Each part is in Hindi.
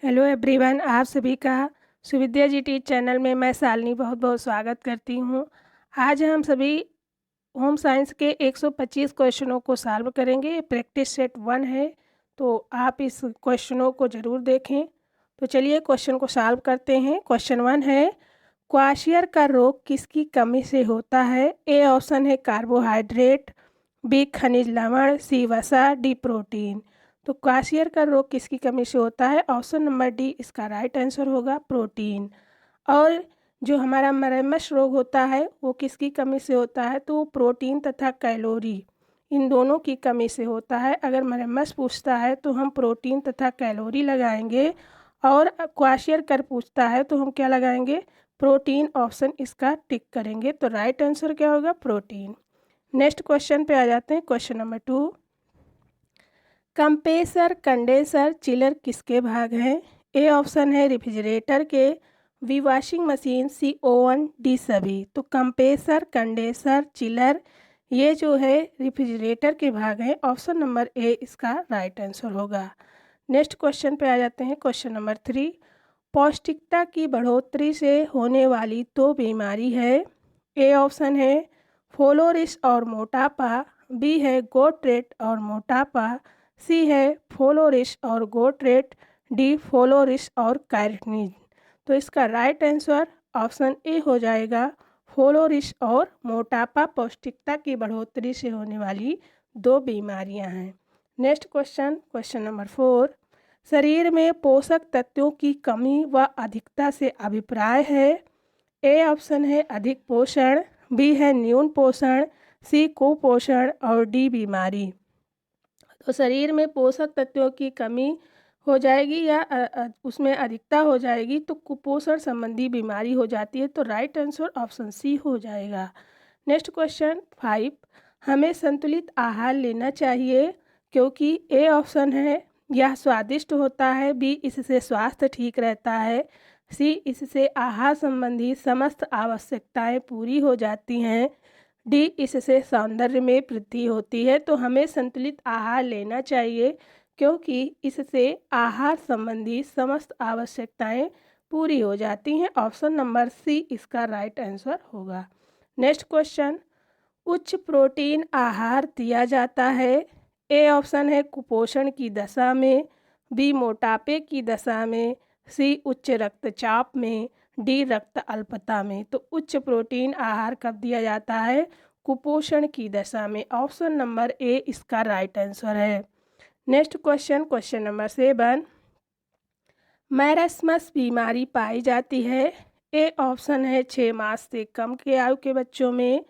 हेलो एवरीवन, आप सभी का सुविद्या जी टी चैनल में मैं शालिनी बहुत बहुत स्वागत करती हूँ। आज हम सभी होम साइंस के 125 क्वेश्चनों को सॉल्व करेंगे। ये प्रैक्टिस सेट 1 है, तो आप इस क्वेश्चनों को ज़रूर देखें। तो चलिए क्वेश्चन को सॉल्व करते हैं। क्वेश्चन 1 है, क्वाशियर का रोग किसकी कमी से होता है? ए ऑप्शन है कार्बोहाइड्रेट, बी खनिज लवण, सी वसा, डी प्रोटीन। तो क्वाशियर का रोग किसकी कमी से होता है? ऑप्शन नंबर डी इसका राइट आंसर होगा, प्रोटीन। और जो हमारा मरम्मस रोग होता है वो किसकी कमी से होता है? तो प्रोटीन तथा कैलोरी इन दोनों की कमी से होता है। अगर मरम्मस पूछता है तो हम प्रोटीन तथा कैलोरी लगाएंगे, और क्वाशियर कर पूछता है तो हम क्या लगाएंगे? प्रोटीन। ऑप्शन इसका टिक करेंगे। तो राइट आंसर क्या होगा? प्रोटीन। नेक्स्ट क्वेश्चन पे आ जाते हैं। Question number 2, compressor, condenser, chiller किसके भाग हैं? ए ऑप्शन है रेफ्रिजरेटर के, बी वॉशिंग मशीन, सी ओवन, डी सभी। तो कंप्रेसर, कंडेंसर, चिलर ये जो है रेफ्रिजरेटर के भाग हैं। ऑप्शन नंबर ए इसका राइट आंसर होगा। नेक्स्ट क्वेश्चन पे आ जाते हैं। क्वेश्चन नंबर 3, पौष्टिकता की बढ़ोतरी से होने वाली दो बीमारी है। ए ऑप्शन है फ्लोरिश और मोटापा, बी है गोट्रेट और मोटापा, सी है फ्लोरिश और गोट्रेट, डी फ्लोरिश और कैरनीज। तो इसका राइट आंसर ऑप्शन ए हो जाएगा, फ्लोरिश और मोटापा पौष्टिकता की बढ़ोतरी से होने वाली दो बीमारियां हैं। नेक्स्ट क्वेश्चन, क्वेश्चन नंबर 4, शरीर में पोषक तत्वों की कमी व अधिकता से अभिप्राय है। ए ऑप्शन है अधिक पोषण, बी है न्यून पोषण, सी कुपोषण और डी बीमारी। तो शरीर में पोषक तत्वों की कमी हो जाएगी या उसमें अधिकता हो जाएगी तो कुपोषण संबंधी बीमारी हो जाती है। तो राइट आंसर ऑप्शन सी हो जाएगा। नेक्स्ट क्वेश्चन 5, हमें संतुलित आहार लेना चाहिए क्योंकि ए ऑप्शन है यह स्वादिष्ट होता है, बी इससे स्वास्थ्य ठीक रहता है, सी इससे आहार संबंधी समस्त आवश्यकताएं पूरी हो जाती हैं, डी इससे सौंदर्य में वृद्धि होती है। तो हमें संतुलित आहार लेना चाहिए क्योंकि इससे आहार संबंधी समस्त आवश्यकताएं पूरी हो जाती हैं। ऑप्शन नंबर सी इसका राइट आंसर होगा। नेक्स्ट क्वेश्चन, उच्च प्रोटीन आहार दिया जाता है। ए ऑप्शन है कुपोषण की दशा में, बी मोटापे की दशा में, सी उच्च रक्तचाप में, डी रक्त अल्पता में। तो उच्च प्रोटीन आहार कब दिया जाता है? कुपोषण की दशा में। ऑप्शन नंबर ए इसका राइट आंसर है। नेक्स्ट क्वेश्चन, क्वेश्चन नंबर 7, मैरस्मस बीमारी पाई जाती है। ए ऑप्शन है 6 मास से कम के आयु के बच्चों में,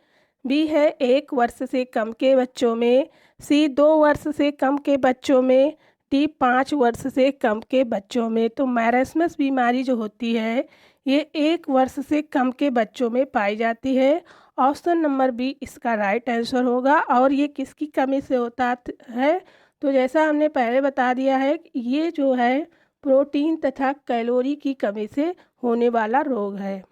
बी है 1 वर्ष से कम के बच्चों में, सी 2 वर्ष से कम के बच्चों में, डी 5 वर्ष से कम के बच्चों में। तो मैरस्मस बीमारी जो होती है ये 1 वर्ष से कम के बच्चों में पाई जाती है। ऑप्शन नंबर बी इसका राइट आंसर होगा। और ये किसकी कमी से होता है? तो जैसा हमने पहले बता दिया है ये जो है प्रोटीन तथा कैलोरी की कमी से होने वाला रोग है।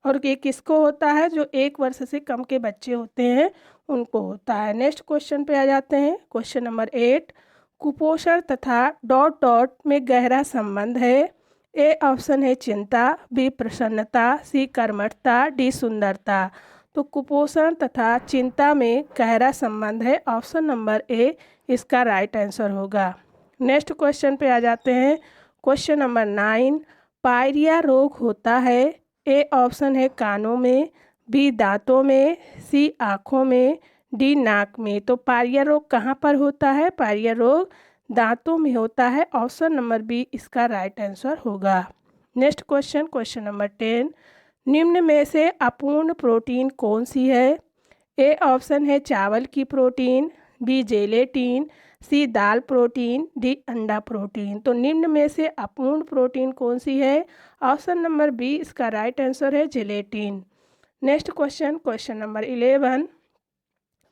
और ये किसको होता है? जो 1 वर्ष से कम के बच्चे होते हैं उनको होता है। नेक्स्ट क्वेश्चन पे आ जाते हैं। क्वेश्चन नंबर 8, कुपोषण तथा डॉट डॉट में गहरा संबंध है। ए ऑप्शन है चिंता, बी प्रसन्नता, सी कर्मठता, डी सुंदरता। तो कुपोषण तथा चिंता में गहरा संबंध है। ऑप्शन नंबर ए इसका राइट आंसर होगा। नेक्स्ट क्वेश्चन पे आ जाते हैं। क्वेश्चन नंबर 9, पायरिया रोग होता है। ए ऑप्शन है कानों में, बी दांतों में, सी आँखों में, डी नाक में। तो पायरिया रोग कहाँ पर होता है? पायरिया रोग दांतों में होता है। ऑप्शन नंबर बी इसका राइट आंसर होगा। नेक्स्ट क्वेश्चन, क्वेश्चन नंबर 10, निम्न में से अपूर्ण प्रोटीन कौन सी है? ए ऑप्शन है चावल की प्रोटीन, बी जेलेटिन, सी दाल प्रोटीन, डी अंडा प्रोटीन। तो निम्न में से अपूर्ण प्रोटीन कौन सी है? ऑप्शन नंबर बी इसका राइट आंसर है gelatin. Next question, question number 11,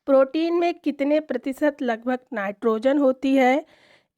protein में कितने प्रतिशत लगभग नाइट्रोजन होती है?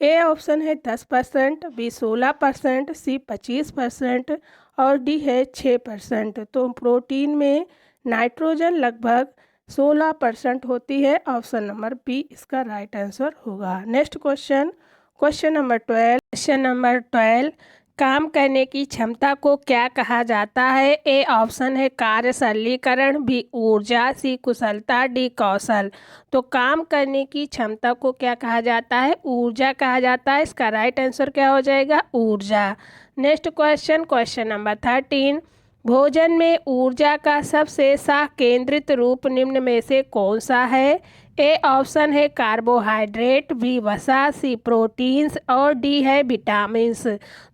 ए ऑप्शन है 10%, बी 16%, सी 25% और डी है 6%। तो प्रोटीन में नाइट्रोजन लगभग 16% होती है। ऑप्शन नंबर बी इसका राइट आंसर होगा। नेक्स्ट क्वेश्चन, क्वेश्चन नंबर 12, काम करने की क्षमता को क्या कहा जाता है? ए ऑप्शन है कार्य सरलीकरण, बी ऊर्जा, सी कुशलता, डी कौशल। तो काम करने की क्षमता को क्या कहा जाता है? ऊर्जा कहा जाता है। इसका राइट आंसर क्या हो जाएगा? ऊर्जा। Next question, question number 13। भोजन में ऊर्जा का सबसे केंद्रित रूप निम्न में से कौन सा है? ए ऑप्शन है कार्बोहाइड्रेट, बी वसा, सी प्रोटीन्स और डी है विटामिन्स।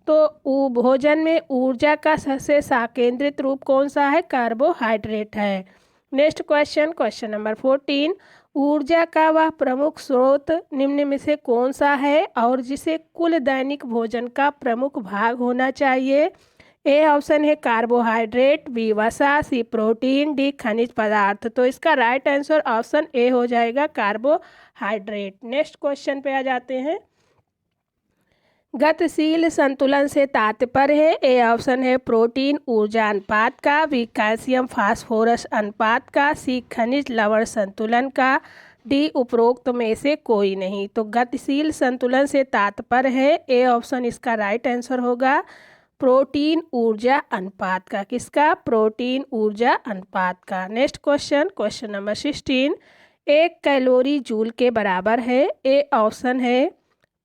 तो भोजन में ऊर्जा का सबसे साकेंद्रित रूप कौन सा है? कार्बोहाइड्रेट है। Next question, question number 14। ऊर्जा का वह प्रमुख स्रोत निम्न में से कौन सा है और जिसे कुल दैनिक भोजन का प्रमुख भाग होना चाहिए? ए ऑप्शन है कार्बोहाइड्रेट, बी वसा, सी प्रोटीन, डी खनिज पदार्थ। तो इसका राइट आंसर ऑप्शन ए हो जाएगा कार्बोहाइड्रेट। नेक्स्ट क्वेश्चन पे आ जाते हैं। गतिशील संतुलन से तात्पर्य है? ए ऑप्शन है प्रोटीन ऊर्जा अनुपात का, बी कैल्शियम फास्फोरस अनुपात का, सी खनिज लवण संतुलन का, डी उपरोक्त में से कोई नहीं। तो गतिशील संतुलन से तात्पर्य है, ए ऑप्शन इसका राइट आंसर होगा प्रोटीन ऊर्जा अनुपात का। किसका? प्रोटीन ऊर्जा अनुपात का। Next question, question number 16। एक कैलोरी जूल के बराबर है? ए ऑप्शन है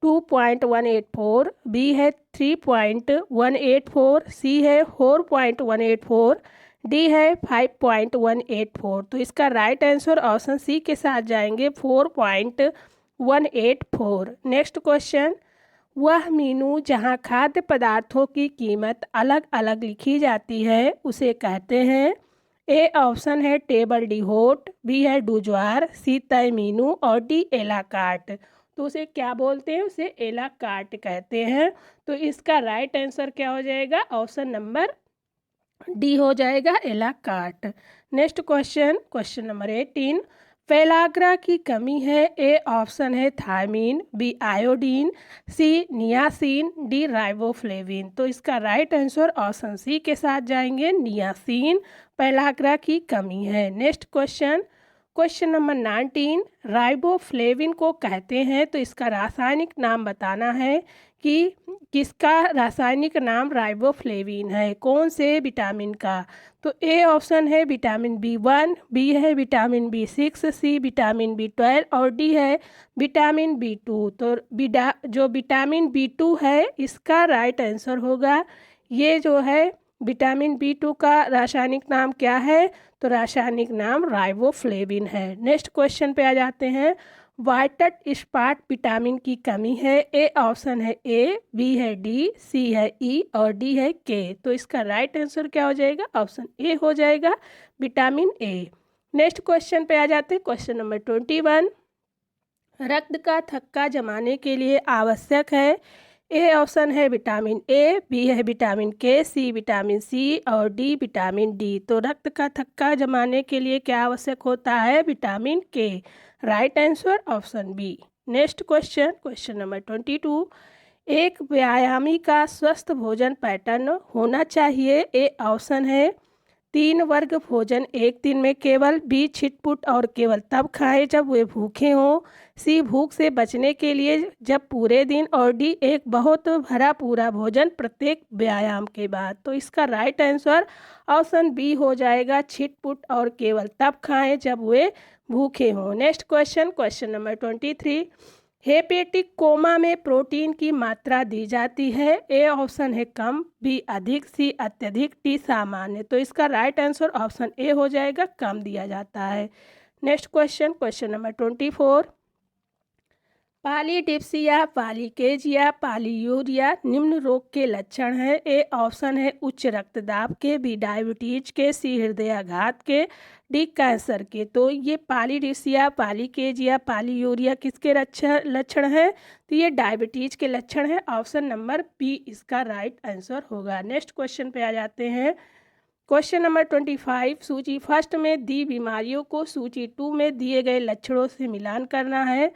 2.184, बी है 3.184, सी है 4.184, डी है 5.184। तो इसका राइट आंसर ऑप्शन सी के साथ जाएंगे 4.184। Next question. वह मीनू जहां खाद्य पदार्थों की कीमत अलग अलग लिखी जाती है उसे कहते हैं? ए ऑप्शन है टेबल डी होट, बी है डुजवार, सी तय मीनू और डी एला कार्ट। तो उसे क्या बोलते हैं? उसे एला कार्ट कहते हैं। तो इसका राइट आंसर क्या हो जाएगा? ऑप्शन नंबर डी हो जाएगा एला cart. Next question, question number 18। Pellagra की कमी है? ए ऑप्शन है थायमीन, बी आयोडीन, सी नियासिन, डी राइबोफ्लेविन। तो इसका राइट आंसर ऑप्शन सी के साथ जाएंगे नियासिन। पेलाग्रा की कमी है। Next question, question number 19। Riboflavin को कहते हैं, तो इसका रासायनिक नाम बताना है कि किसका रासायनिक नाम राइबोफ्लेविन है, कौन से विटामिन का? तो ए ऑप्शन है विटामिन B1, बी है vitamin B6, C vitamin B12 और डी है विटामिन B2। तो जो विटामिन B2 है इसका राइट आंसर होगा, ये जो है विटामिन B2 का रासायनिक नाम क्या है? तो रासायनिक नाम राइबोफ्लेविन है। नेक्स्ट क्वेश्चन पे आ जाते हैं। वाइट स्पॉट विटामिन की कमी है? ए ऑप्शन है ए, बी है डी, सी है ई और डी है के। तो इसका राइट आंसर क्या हो जाएगा? ऑप्शन ए हो जाएगा विटामिन ए। नेक्स्ट क्वेश्चन पे आ जाते हैं, क्वेश्चन नंबर 21। रक्त का थक्का जमाने के लिए आवश्यक है? ए ऑप्शन है विटामिन ए, बी है विटामिन के, सी विटामिन सी और डी विटामिन डी। तो रक्त का थक्का जमाने के लिए क्या आवश्यक होता है? Vitamin K. Right answer option B. Next question, question number 22। एक व्यायामी का स्वस्थ भोजन पैटर्न होना चाहिए? ए ऑप्शन है 3 वर्ग भोजन एक दिन में केवल, बी छिटपुट और केवल तब खाएं जब वे भूखे हों, सी भूख से बचने के लिए जब पूरे दिन और डी एक बहुत भरा पूरा भोजन प्रत्येक व्यायाम के बाद। तो इसका राइट आंसर ऑप्शन बी हो जाएगा छिटपुट और केवल तब खाएं जब वे भूखे हों। Next question, question number 23। Hepatic coma में प्रोटीन की मात्रा दी जाती है? ए ऑप्शन है कम, बी अधिक, सी अत्यधिक, डी सामान्य। तो इसका राइट आंसर ऑप्शन ए हो जाएगा कम दिया जाता है। Next question, question number 24। Polydipsia, polyphagia, polyuria निम्न रोग के लक्षण हैं? ए ऑप्शन है उच्च रक्तदाब के, बी डायबिटीज के, सी हृदयाघात के, डी कैंसर के। तो ये पॉलीडिप्सिया, पॉलीकेजिया, पॉलीयूरिया किसके लक्षण हैं? तो ये डायबिटीज के लक्षण हैं। ऑप्शन नंबर बी इसका राइट आंसर होगा। नेक्स्ट क्वेश्चन पे आ जाते हैं। Question number 25। सूची फर्स्ट में दी बीमारियों को सूची 2 में दिए गए लक्षणों से मिलान करना है।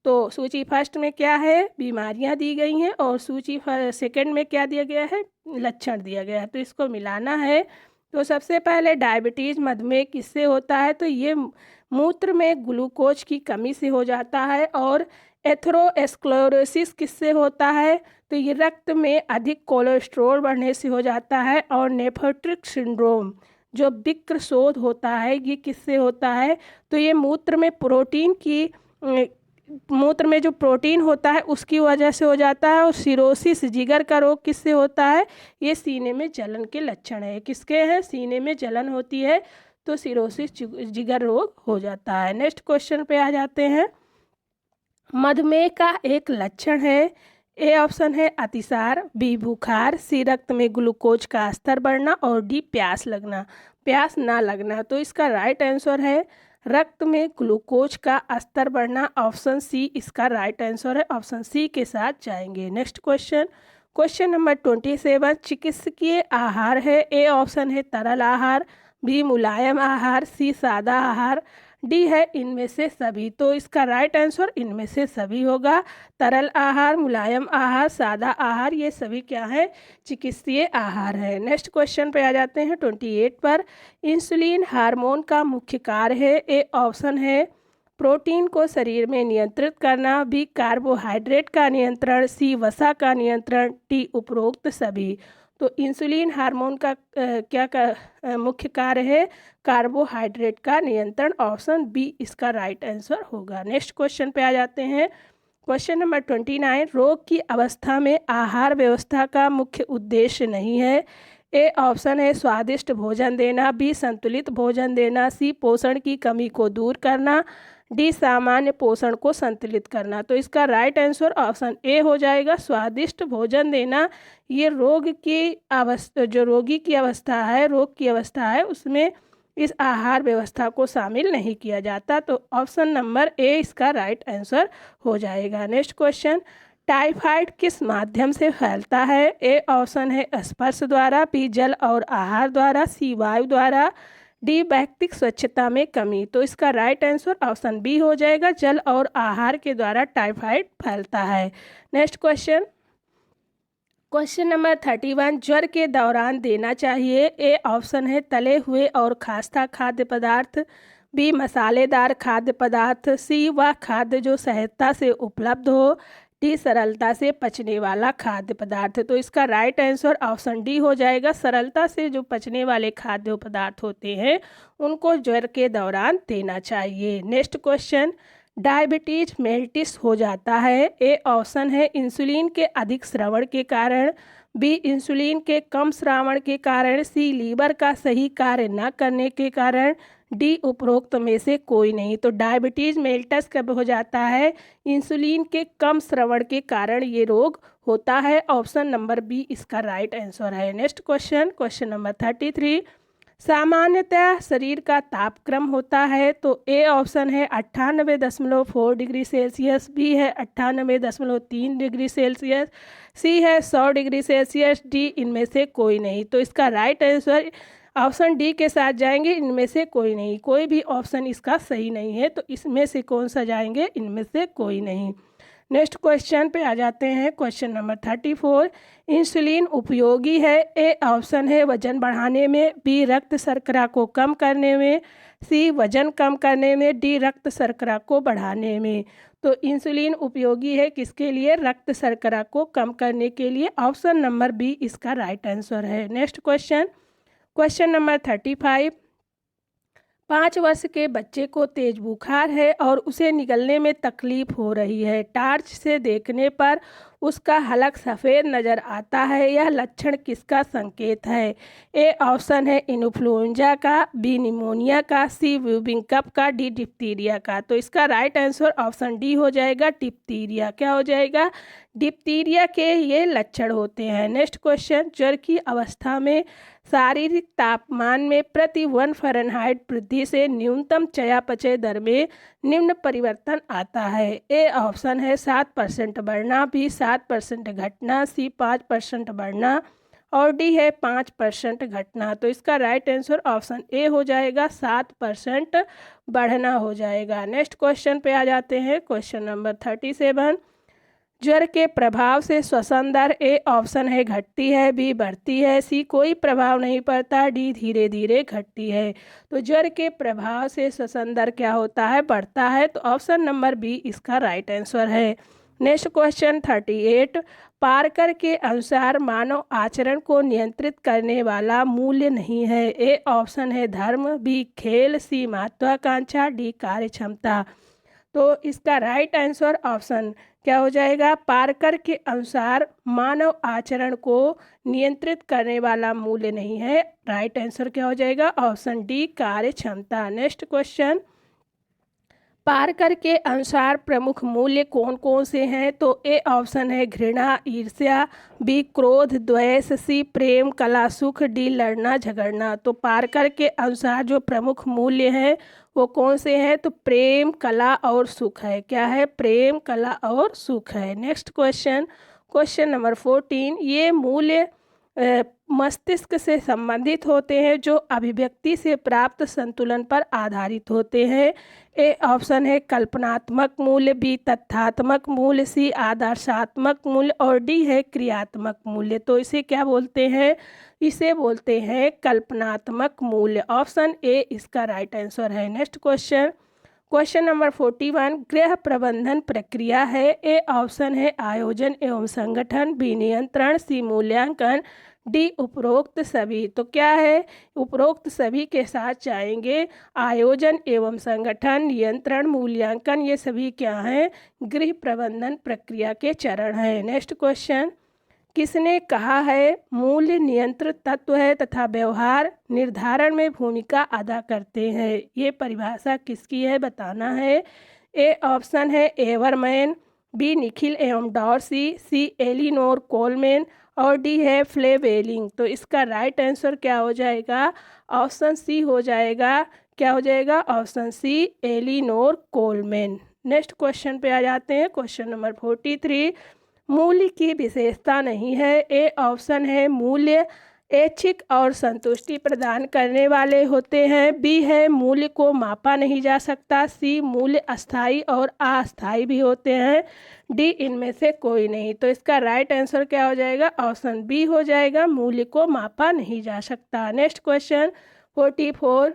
तो सूची फर्स्ट में क्या है? बीमारियां दी गई हैं और सूची सेकंड में क्या दिया गया है? लक्षण दिया गया है। तो इसको मिलाना है। तो सबसे पहले डायबिटीज़ मधुमेह किससे होता है? तो ये मूत्र में ग्लूकोज की कमी से हो जाता है और एथेरोस्क्लेरोसिस किससे होता है? तो ये रक्त में अधिक कोलेस्ट्रॉल बढ़ने से हो जाता है। और नेफ्रोटिक सिंड्रोम जो विकृत शोथ होता है ये किससे होता है? तो ये मूत्र में जो प्रोटीन होता है उसकी वजह से हो जाता है। और सिरोसिस जिगर का रोग किससे होता है? ये सीने में जलन के लक्षण है। किसके हैं? सीने में जलन होती है तो सिरोसिस जिगर रोग हो जाता है। नेक्स्ट क्वेश्चन पे आ जाते हैं। मधुमेह का एक लक्षण है। ए ऑप्शन है अतिसार, बी बुखार, सी रक्त में ग्लूकोज का स्तर बढ़ना और डी प्यास ना लगना। तो इसका राइट आंसर है रक्त में ग्लूकोज का स्तर बढ़ना। ऑप्शन सी इसका राइट आंसर है। ऑप्शन सी के साथ जाएंगे। नेक्स्ट क्वेश्चन नंबर 27 चिकित्सकीय आहार है। ए ऑप्शन है तरल आहार, बी मुलायम आहार, सी सादा आहार, डी है इनमें से सभी। तो इसका राइट आंसर इनमें से सभी होगा। तरल आहार, मुलायम आहार, सादा आहार ये सभी क्या है? चिकित्सीय आहार है। नेक्स्ट क्वेश्चन पे आ जाते हैं 28 पर। इंसुलिन हार्मोन का मुख्य कार्य है। ए ऑप्शन है प्रोटीन को शरीर में नियंत्रित करना, बी कार्बोहाइड्रेट का नियंत्रण, सी वसा का नियंत्रण, डी उपरोक्त सभी। तो इंसुलिन हार्मोन का मुख्य कार्य है कार्बोहाइड्रेट का नियंत्रण। ऑप्शन बी इसका राइट आंसर होगा। नेक्स्ट क्वेश्चन पे आ जाते हैं। क्वेश्चन नंबर 29 रोग की अवस्था में आहार व्यवस्था का मुख्य उद्देश्य नहीं है। ए ऑप्शन है स्वादिष्ट भोजन देना, बी संतुलित भोजन देना, सी पोषण की कमी को दूर करना, डी सामान्य पोषण को संतुलित करना। तो इसका राइट आंसर ऑप्शन ए हो जाएगा स्वादिष्ट भोजन देना। ये रोग की अवस्था है उसमें इस आहार व्यवस्था को शामिल नहीं किया जाता। तो ऑप्शन नंबर ए इसका राइट आंसर हो जाएगा। नेक्स्ट क्वेश्चन टाइफाइड किस माध्यम से फैलता है? ए ऑप्शन है स्पर्श द्वारा, बी जल और आहार द्वारा, सी वायु द्वारा, डी व्यक्तिगत स्वच्छता में कमी। तो इसका राइट आंसर ऑप्शन बी हो जाएगा जल और आहार के द्वारा टाइफाइड फैलता है। नेक्स्ट क्वेश्चन नंबर 31 ज्वर के दौरान देना चाहिए। ए ऑप्शन है तले हुए और खास्ता खाद्य पदार्थ, बी मसालेदार खाद्य पदार्थ, सी वह खाद्य जो सहजता से उपलब्ध हो, डी सरलता से पचने वाला खाद्य पदार्थ। तो इसका राइट आंसर ऑप्शन डी हो जाएगा सरलता से जो पचने वाले खाद्य पदार्थ होते हैं उनको ज्वर के दौरान देना चाहिए। नेक्स्ट क्वेश्चन डायबिटीज मेल्टिस हो जाता है। ए ऑप्शन है इंसुलिन के अधिक श्रवण के कारण, बी इंसुलिन के कम श्रवण के कारण, सी लीवर का सही कार्य न करने के कारण, डी उपरोक्त में से कोई नहीं। तो डायबिटीज मेल्टस कब हो जाता है? इंसुलिन के कम श्रवण के कारण ये रोग होता है। ऑप्शन नंबर बी इसका राइट आंसर है। नेक्स्ट क्वेश्चन नंबर 33 सामान्यतः शरीर का तापक्रम होता है। तो ए ऑप्शन है 98.4 डिग्री सेल्सियस, बी है 98.3 डिग्री सेल्सियस, सी है 100 डिग्री सेल्सियस, डी इनमें से कोई नहीं। तो इसका राइट आंसर ऑप्शन डी के साथ जाएंगे इनमें से कोई नहीं। कोई भी ऑप्शन इसका सही नहीं है तो इसमें से कौन सा जाएंगे? इनमें से कोई नहीं। नेक्स्ट क्वेश्चन पे आ जाते हैं। क्वेश्चन नंबर 34 इंसुलिन उपयोगी है। ए ऑप्शन है वजन बढ़ाने में, बी रक्त शर्करा को कम करने में, सी वजन कम करने में, डी रक्त शर्करा को बढ़ाने में। तो इंसुलिन उपयोगी है किसके लिए? रक्त शर्करा को कम करने के लिए। ऑप्शन नंबर बी इसका राइट आंसर है। नेक्स्ट क्वेश्चन नंबर 35 5 वर्ष के बच्चे को तेज बुखार है और उसे निगलने में तकलीफ हो रही है। टार्च से देखने पर उसका हलक सफ़ेद नज़र आता है। यह लक्षण किसका संकेत है? ए ऑप्शन है इन्फ्लुएंजा का, बी निमोनिया का, सी व्यूबिंग कफ का, डी डिप्थीरिया का। तो इसका राइट आंसर ऑप्शन डी हो जाएगा डिप्थीरिया। क्या हो जाएगा? डिप्थीरिया के ये लक्षण होते हैं। नेक्स्ट क्वेश्चन ज्वर की अवस्था में शारीरिक तापमान में प्रति 1 फ़ारेनहाइट वृद्धि से न्यूनतम चयापचय दर में निम्न परिवर्तन आता है। ए ऑप्शन है 7% बढ़ना, बी 7% घटना, सी 5% बढ़ना और डी है 5% घटना। तो इसका राइट आंसर ऑप्शन ए हो जाएगा 7% बढ़ना हो जाएगा। नेक्स्ट क्वेश्चन पे आ जाते हैं। क्वेश्चन नंबर 37 ज्वर के प्रभाव से श्वसन दर ए ऑप्शन है घटती है, बी बढ़ती है, सी कोई प्रभाव नहीं पड़ता, डी धीरे धीरे घटती है। तो ज्वर के प्रभाव से श्वसन दर क्या होता है, बढ़ता है। तो ऑप्शन नंबर बी इसका राइट आंसर है। नेक्स्ट क्वेश्चन 38, पार्कर के अनुसार मानव आचरण को नियंत्रित करने वाला मूल्य नहीं है। ए ऑप्शन है धर्म, बी खेल, सी महत्वाकांक्षा, डी कार्य क्षमता। तो इसका राइट आंसर ऑप्शन क्या हो जाएगा, पार्कर के अनुसार मानव आचरण को नियंत्रित करने वाला मूल्य नहीं है। राइट आंसर क्या हो जाएगा, ऑप्शन डी कार्य क्षमता। नेक्स्ट क्वेश्चन, पार्कर के अनुसार प्रमुख मूल्य कौन कौन से हैं। तो ए ऑप्शन है घृणा, ईर्ष्या, बी क्रोध, द्वेष, सी प्रेम, कला, सुख, डी लड़ना झगड़ना। तो पार्कर के अनुसार जो प्रमुख मूल्य हैं वो कौन से हैं, तो प्रेम, कला और सुख है। क्या है, प्रेम, कला और सुख है। नेक्स्ट क्वेश्चन, क्वेश्चन नंबर 14, ये मूल्य मस्तिष्क से संबंधित होते हैं जो अभिव्यक्ति से प्राप्त संतुलन पर आधारित होते हैं। ए ऑप्शन है कल्पनात्मक मूल्य, बी तथ्यात्मक मूल्य, सी आदर्शात्मक मूल्य और डी है क्रियात्मक मूल्य। तो इसे क्या बोलते हैं, इसे बोलते हैं कल्पनात्मक मूल्य। ऑप्शन ए इसका राइट आंसर है। नेक्स्ट क्वेश्चन, क्वेश्चन नंबर 41, गृह प्रबंधन प्रक्रिया है। ए ऑप्शन है आयोजन एवं संगठन, बी नियंत्रण, सी मूल्यांकन, डी उपरोक्त सभी। तो क्या है, उपरोक्त सभी के साथ जाएंगे। आयोजन एवं संगठन, नियंत्रण, मूल्यांकन, ये सभी क्या हैं, गृह प्रबंधन प्रक्रिया के चरण हैं। नेक्स्ट क्वेश्चन, किसने कहा है मूल्य नियंत्रित तत्व है तथा व्यवहार निर्धारण में भूमिका अदा करते हैं। ये परिभाषा किसकी है, बताना है। ए ऑप्शन है एवरमैन, बी निखिल एवं डॉर्सी, सी एलिनोर कोलमैन और डी है फ्लेवेलिंग। तो इसका राइट आंसर क्या हो जाएगा, ऑप्शन सी हो जाएगा। क्या हो जाएगा, option C Eleanor Coleman. Next question पे आ जाते हैं। क्वेश्चन नंबर 43, मूल्य की विशेषता नहीं है। ए ऑप्शन है मूल्य ऐच्छिक और संतुष्टि प्रदान करने वाले होते हैं, बी है मूल्य को मापा नहीं जा सकता, सी मूल्य अस्थाई और अस्थाई भी होते हैं, डी इनमें से कोई नहीं। तो इसका राइट आंसर क्या हो जाएगा, ऑप्शन बी हो जाएगा, मूल्य को मापा नहीं जा सकता। नेक्स्ट क्वेश्चन 44,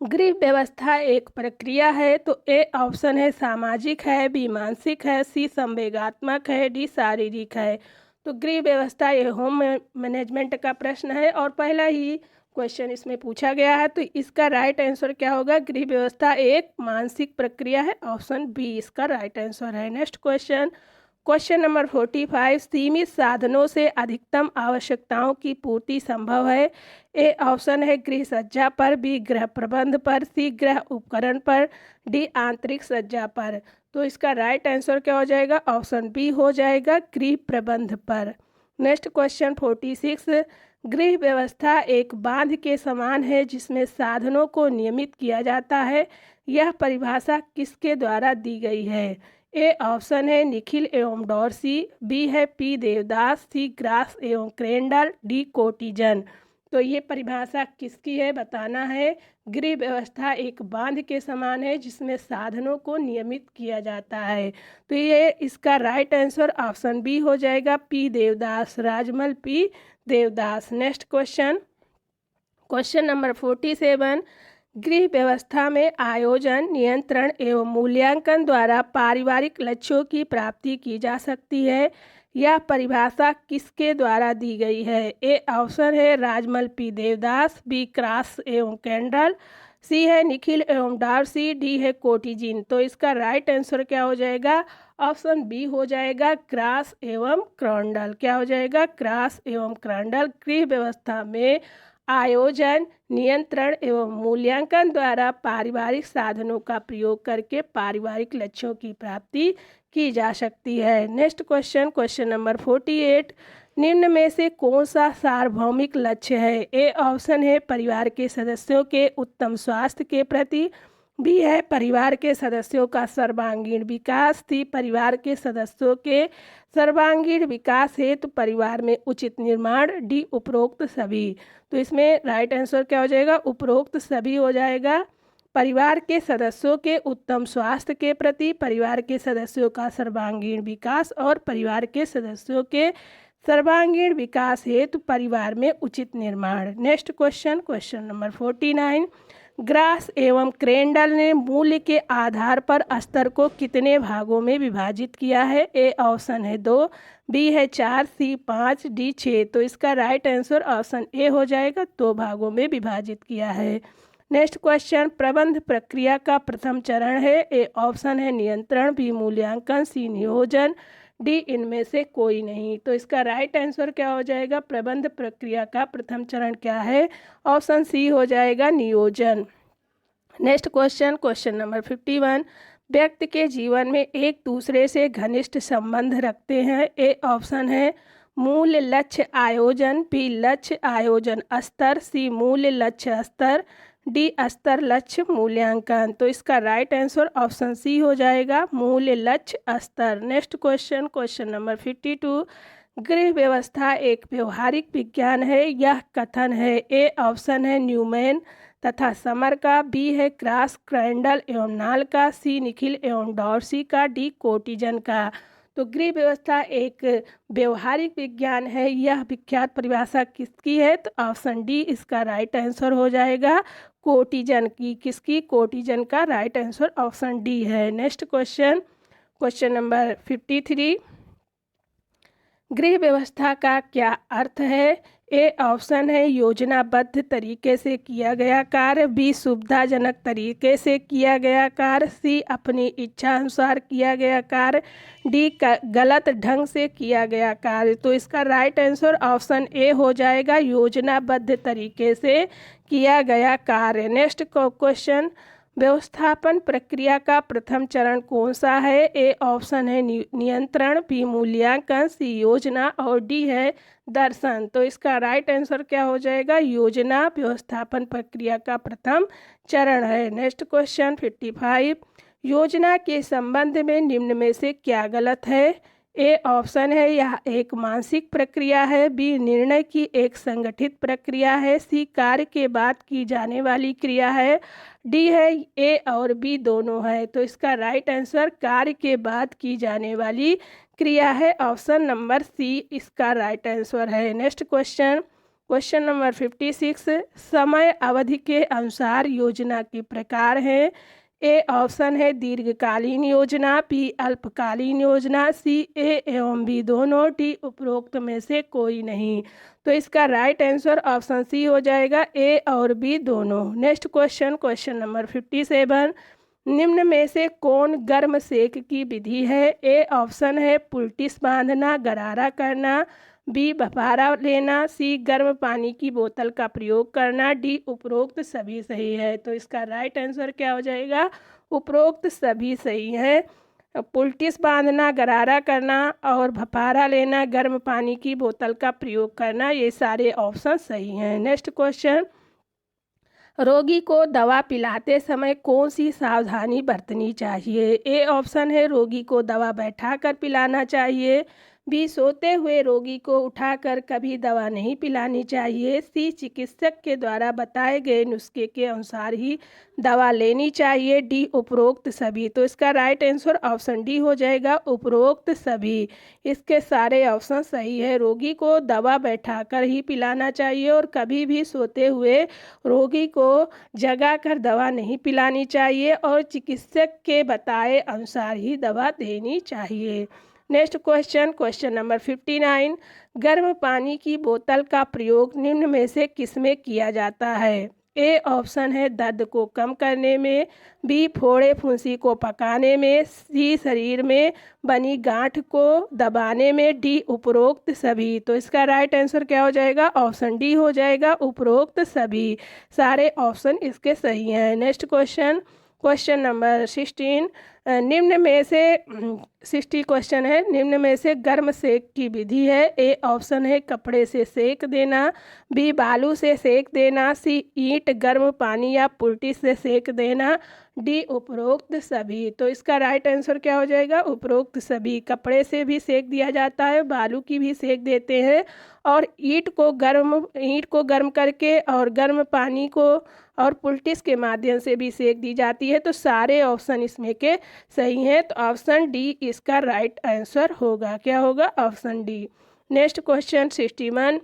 गृह व्यवस्था एक प्रक्रिया है। तो ए ऑप्शन है सामाजिक है, बी मानसिक है, सी संवेगात्मक है, डी शारीरिक है। तो गृह व्यवस्था ये होम मैनेजमेंट का प्रश्न है और पहला ही क्वेश्चन इसमें पूछा गया है। तो इसका राइट आंसर क्या होगा, गृह व्यवस्था एक मानसिक प्रक्रिया है, ऑप्शन बी इसका राइट आंसर है। नेक्स्ट क्वेश्चन, क्वेश्चन नंबर 45, सीमित साधनों से अधिकतम आवश्यकताओं की पूर्ति संभव है। ए ऑप्शन है गृह सज्जा पर, बी गृह प्रबंध पर, सी गृह उपकरण पर, डी आंतरिक सज्जा पर। तो इसका राइट आंसर क्या हो जाएगा, ऑप्शन बी हो जाएगा, गृह प्रबंध पर। नेक्स्ट क्वेश्चन 46, गृह व्यवस्था एक बांध के समान है जिसमें साधनों को नियमित किया जाता है। यह परिभाषा किसके द्वारा दी गई है। ए ऑप्शन है निखिल एवं डॉर्सी, बी है पी देवदास, सी ग्रास एवं क्रेंडल, डी कोटिजन। तो ये परिभाषा किसकी है, बताना है। गृह व्यवस्था एक बांध के समान है जिसमें साधनों को नियमित किया जाता है। तो ये इसका राइट आंसर ऑप्शन बी हो जाएगा, P Devdas, Rajmal P Devdas. Next question, question number 47, गृह व्यवस्था में आयोजन, नियंत्रण एवं मूल्यांकन द्वारा पारिवारिक लक्ष्यों की प्राप्ति की जा सकती है। यह परिभाषा किसके द्वारा दी गई है। ए ऑप्शन है Rajammal P Devadas, B Cross एवं कैंडल, सी है निखिल एवं डार्सी, डी है कोटिजिन। तो इसका राइट आंसर क्या हो जाएगा, ऑप्शन बी हो जाएगा, क्रास एवं क्रॉन्डल। क्या हो जाएगा, क्रास एवं क्रॉन्डल। गृह व्यवस्था में आयोजन, नियंत्रण एवं मूल्यांकन द्वारा पारिवारिक साधनों का प्रयोग करके पारिवारिक लक्ष्यों की प्राप्ति की जा सकती है। नेक्स्ट क्वेश्चन, क्वेश्चन नंबर 48, निम्न में से कौन सा सार्वभौमिक लक्ष्य है। ए ऑप्शन है परिवार के सदस्यों के उत्तम स्वास्थ्य के प्रति, बी है परिवार के सदस्यों का सर्वांगीण विकास, सी परिवार के सदस्यों के सर्वांगीण विकास हेतु परिवार में उचित निर्माण, डी उपरोक्त सभी। तो इसमें राइट आंसर क्या हो जाएगा, उपरोक्त सभी हो जाएगा। परिवार के सदस्यों के उत्तम स्वास्थ्य के प्रति, परिवार के सदस्यों का सर्वांगीण विकास और परिवार के सदस्यों के सर्वांगीण विकास हेतु परिवार में उचित निर्माण। Next question, question number 49, grass एवं क्रेंडल ने मूल्य के आधार पर स्तर को कितने भागों में विभाजित किया है? ए ऑप्शन है 2, बी है 4, सी 5, डी 6। तो इसका राइट आंसर ऑप्शन ए हो जाएगा, 2 भागों में विभाजित किया है। नेक्स्ट क्वेश्चन, प्रबंध प्रक्रिया का प्रथम चरण है। ए ऑप्शन है नियंत्रण, बी मूल्यांकन, सी नियोजन, डी इनमें से कोई नहीं। तो इसका राइट आंसर क्या हो जाएगा? प्रबंध प्रक्रिया का प्रथम चरण क्या है? ऑप्शन सी हो जाएगा, नियोजन। नेक्स्ट क्वेश्चन, क्वेश्चन नंबर 51, व्यक्ति के जीवन में एक दूसरे से घनिष्ठ संबंध रखते हैं। ए ऑप्शन है मूल लक्ष्य आयोजन, बी लक्ष्य आयोजन स्तर, सी मूल लक्ष्य स्तर, डी स्तर लक्ष्य मूल्यांकन। तो इसका राइट आंसर ऑप्शन सी हो जाएगा, मूल लक्ष्य स्तर। नेक्स्ट क्वेश्चन, क्वेश्चन नंबर 52, गृह व्यवस्था एक व्यवहारिक विज्ञान है, यह कथन है। ए ऑप्शन है न्यूमैन तथा समर का, बी है क्रास, क्रेंडल एवं नाल का, सी निखिल एवं डॉर्सी का, डी कोटिजन का। तो गृह व्यवस्था एक व्यवहारिक विज्ञान है, यह विख्यात परिभाषा किसकी है? तो ऑप्शन डी इसका राइट आंसर हो जाएगा, कोटिजन की। किसकी? कोटिजन का राइट आंसर ऑप्शन डी है। नेक्स्ट क्वेश्चन, क्वेश्चन नंबर 53, गृह व्यवस्था का क्या अर्थ है? ए ऑप्शन है योजनाबद्ध तरीके से किया गया कार्य, बी सुविधाजनक तरीके से किया गया कार्य, सी अपनी इच्छा अनुसार किया गया कार्य, डी गलत ढंग से किया गया कार्य। तो इसका राइट आंसर ऑप्शन ए हो जाएगा, योजनाबद्ध तरीके से किया गया कार्य। नेक्स्ट क्वेश्चन, व्यवस्थापन प्रक्रिया का प्रथम चरण कौन सा है? ए ऑप्शन है नियंत्रण, बी मूल्यांकन, सी योजना और डी है दर्शन। तो इसका राइट आंसर क्या हो जाएगा? योजना व्यवस्थापन प्रक्रिया का प्रथम चरण है। नेक्स्ट क्वेश्चन 55, योजना के संबंध में निम्न में से क्या गलत है? ए ऑप्शन है यह एक मानसिक प्रक्रिया है, बी निर्णय की एक संगठित प्रक्रिया है, सी कार्य के बाद की जाने वाली क्रिया है, डी है ए और बी दोनों है। तो इसका राइट आंसर कार्य के बाद की जाने वाली क्रिया है, ऑप्शन नंबर सी इसका राइट आंसर है। नेक्स्ट क्वेश्चन, क्वेश्चन नंबर 56, समय अवधि के अनुसार योजना के प्रकार हैं। ए ऑप्शन है दीर्घकालीन योजना, बी अल्पकालीन योजना, सी ए एवं बी दोनों, डी उपरोक्त में से कोई नहीं। तो इसका राइट आंसर ऑप्शन सी हो जाएगा, ए और बी दोनों। नेक्स्ट क्वेश्चन, क्वेश्चन नंबर 57, निम्न में से कौन गर्म सेक की विधि है? ए ऑप्शन है पुलटिस बांधना, गरारा करना, बी भपारा लेना, सी गर्म पानी की बोतल का प्रयोग करना, डी उपरोक्त सभी सही है। तो इसका राइट आंसर क्या हो जाएगा? उपरोक्त सभी सही है। पुलटिस बांधना, गरारा करना और भपारा लेना, गर्म पानी की बोतल का प्रयोग करना, ये सारे ऑप्शन सही हैं। नेक्स्ट क्वेश्चन, रोगी को दवा पिलाते समय कौन सी सावधानी बरतनी चाहिए? ए ऑप्शन है रोगी को दवा बैठाकर पिलाना चाहिए, बी सोते हुए रोगी को उठाकर कभी दवा नहीं पिलानी चाहिए, सी चिकित्सक के द्वारा बताए गए नुस्खे के अनुसार ही दवा लेनी चाहिए, डी उपरोक्त सभी। तो इसका राइट आंसर ऑप्शन डी हो जाएगा, उपरोक्त सभी। इसके सारे ऑप्शन सही है। रोगी को दवा बैठाकर ही पिलाना चाहिए और कभी भी सोते हुए रोगी को जगाकर दवा नहीं पिलानी चाहिए और चिकित्सक के बताए अनुसार ही दवा देनी चाहिए। नेक्स्ट क्वेश्चन, क्वेश्चन नंबर 59, गर्म पानी की बोतल का प्रयोग निम्न में से किसमें किया जाता है? ए ऑप्शन है दर्द को कम करने में, बी फोड़े फुंसी को पकाने में, सी शरीर में बनी गांठ को दबाने में, डी उपरोक्त सभी। तो इसका राइट आंसर क्या हो जाएगा? ऑप्शन डी हो जाएगा, उपरोक्त सभी। सारे ऑप्शन इसके सही हैं। नेक्स्ट क्वेश्चन, क्वेश्चन नंबर 16, निम्न में से 60 क्वेश्चन है, निम्न में से गर्म सेक की विधि है। ए ऑप्शन है कपड़े से सेक देना, बी बालू से सेक देना, सी ईंट गर्म पानी या पुल्टी से सेक देना, डी उपरोक्त सभी। तो इसका राइट आंसर क्या हो जाएगा? उपरोक्त सभी। कपड़े से भी सेक दिया जाता है, बालू की भी सेक देते हैं, और ईंट को गर्म करके और गर्म पानी को और पुल्टिस के माध्यम से भी सेक दी जाती है। तो सारे ऑप्शन इसमें के सही हैं। तो ऑप्शन डी इसका राइट आंसर होगा। क्या होगा? Option D. नेक्स्ट क्वेश्चन 61,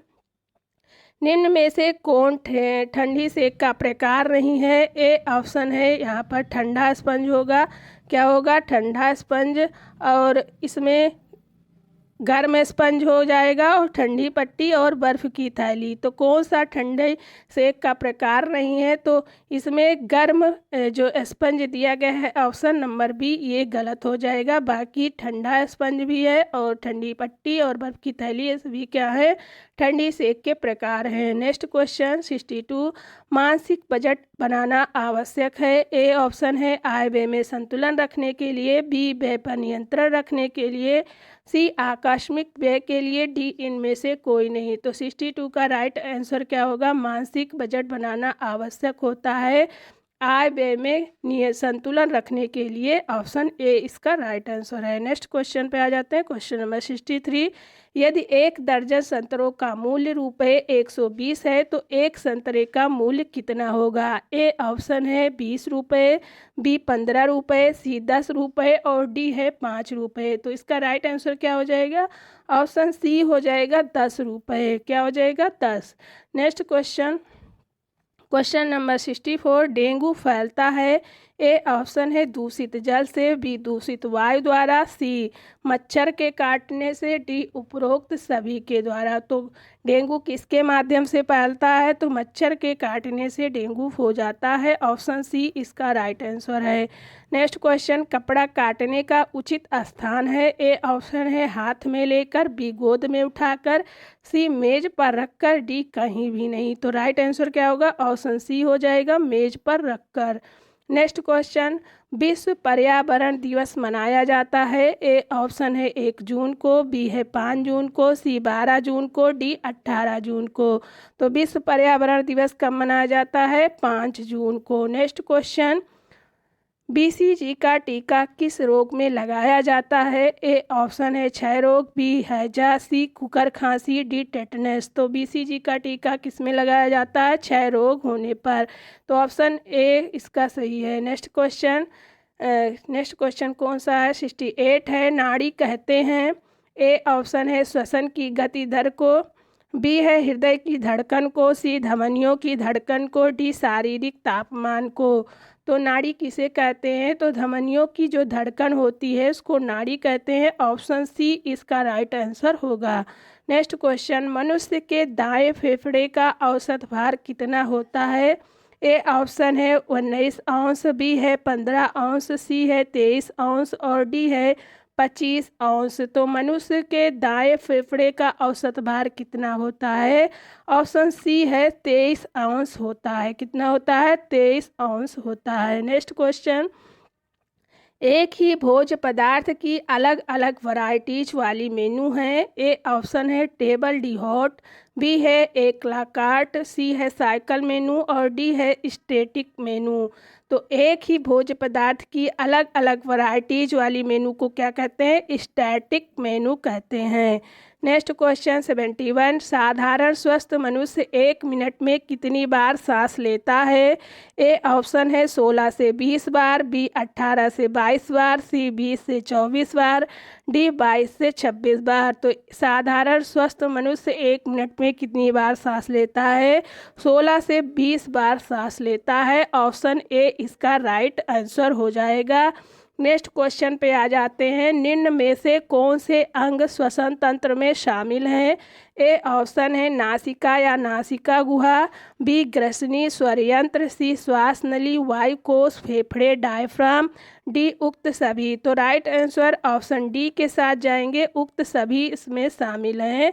निम्न में से कौन ठंडी सेक का प्रकार नहीं है? ए ऑप्शन है यहाँ पर ठंडा स्पंज होगा। क्या होगा? ठंडा स्पंज। और इसमें गर्म स्पंज हो जाएगा, और ठंडी पट्टी और बर्फ़ की थैली। तो कौन सा ठंडे सेक का प्रकार नहीं है? तो इसमें गर्म जो स्पंज दिया गया है ऑप्शन नंबर बी, ये गलत हो जाएगा। बाकी ठंडा स्पंज भी है और ठंडी पट्टी और बर्फ़ की थैली, ये सभी क्या है? ठंडी सेक के प्रकार हैं। नेक्स्ट क्वेश्चन 62, मासिक बजट बनाना आवश्यक है। ए ऑप्शन है आय व्यय में संतुलन रखने के लिए, बी व्यय पर नियंत्रण रखने के लिए, सी आकस्मिक व्यय के लिए, डी इनमें से कोई नहीं। तो 62 का राइट आंसर क्या होगा? मासिक बजट बनाना आवश्यक होता है आय व्यय में संतुलन रखने के लिए। ऑप्शन ए इसका राइट आंसर है। नेक्स्ट क्वेश्चन पे आ जाते हैं। क्वेश्चन नंबर 63, यदि 1 दर्जन संतरों का मूल्य रुपये 120 है तो एक संतरे का मूल्य कितना होगा? ए ऑप्शन है 20 रुपये, बी 15 रुपये, सी 10 रुपये, और डी है 5 रुपये। तो इसका राइट आंसर क्या हो जाएगा? ऑप्शन सी हो जाएगा 10 रुपये। क्या हो जाएगा? 10। Next question, question number 64, dengue फैलता है। ए ऑप्शन है दूषित जल से, बी दूषित वायु द्वारा, सी मच्छर के काटने से, डी उपरोक्त सभी के द्वारा। तो डेंगू किसके माध्यम से फैलता है? तो मच्छर के काटने से डेंगू हो जाता है। ऑप्शन सी इसका राइट आंसर है। नेक्स्ट क्वेश्चन, कपड़ा काटने का उचित स्थान है। ए ऑप्शन है हाथ में लेकर, बी गोद में उठाकर, सी मेज पर रखकर, डी कहीं भी नहीं। तो राइट आंसर क्या होगा? ऑप्शन सी हो जाएगा, मेज पर रखकर। नेक्स्ट क्वेश्चन, विश्व पर्यावरण दिवस मनाया जाता है। ए ऑप्शन है 1 जून को, बी है 5 जून को, सी 12 जून को, डी 18 जून को। तो विश्व पर्यावरण दिवस कब मनाया जाता है? 5 जून को। नेक्स्ट क्वेश्चन, बीसीजी का टीका किस रोग में लगाया जाता है? ए ऑप्शन है क्षय रोग, बी हैजा, सी कुकर खांसी, डी टेटनस। तो बीसीजी का टीका किस में लगाया जाता है? क्षय रोग होने पर। तो ऑप्शन ए इसका सही है। नेक्स्ट क्वेश्चन कौन सा है? 68 है, नाड़ी कहते हैं। ए ऑप्शन है श्वसन की गति दर को, बी है हृदय की धड़कन को, सी धमनियों की धड़कन को, डी शारीरिक तापमान को। तो नाड़ी किसे कहते हैं? तो धमनियों की जो धड़कन होती है उसको नाड़ी कहते हैं। ऑप्शन सी इसका राइट आंसर होगा। नेक्स्ट क्वेश्चन, मनुष्य के दाएं फेफड़े का औसत भार कितना होता है? ए ऑप्शन है 19 औंस, बी है 15 औंस, सी है 23 औंस, और डी है 25 औंस। तो मनुष्य के दाएं फेफड़े का औसत भार कितना होता है? ऑप्शन सी है 23 औंस होता है। कितना होता है? 23 औंस होता है। नेक्स्ट क्वेश्चन, एक ही भोज्य पदार्थ की अलग अलग वैरायटीज वाली मेनू है। ए ऑप्शन है टेबल डी हॉट, बी है एक ला कार्ट, सी है साइकिल मेनू, और डी है स्टैटिक मेनू। तो एक ही भोज्य पदार्थ की अलग अलग वैरायटीज वाली मेनू को क्या कहते हैं? स्टैटिक मेनू कहते हैं। नेक्स्ट क्वेश्चन 71, साधारण स्वस्थ मनुष्य 1 मिनट में कितनी बार सांस लेता है? ए ऑप्शन है 16 से 20 बार, बी 18 से 22 बार, सी 20 से 24 बार, डी 22 से 26 बार। तो साधारण स्वस्थ मनुष्य 1 मिनट में कितनी बार सांस लेता है? 16 से 20 बार सांस लेता है। ऑप्शन ए इसका राइट आंसर हो जाएगा। नेक्स्ट क्वेश्चन पे आ जाते हैं, निम्न में से कौन से अंग श्वसन तंत्र में शामिल हैं? ए ऑप्शन है नासिका या नासिका गुहा, बी ग्रसनी स्वरयंत्र, सी श्वास नली, वायुकोश, फेफड़े, डायफ्राम, डी उक्त सभी। तो राइट आंसर ऑप्शन डी के साथ जाएंगे, उक्त सभी इसमें शामिल हैं।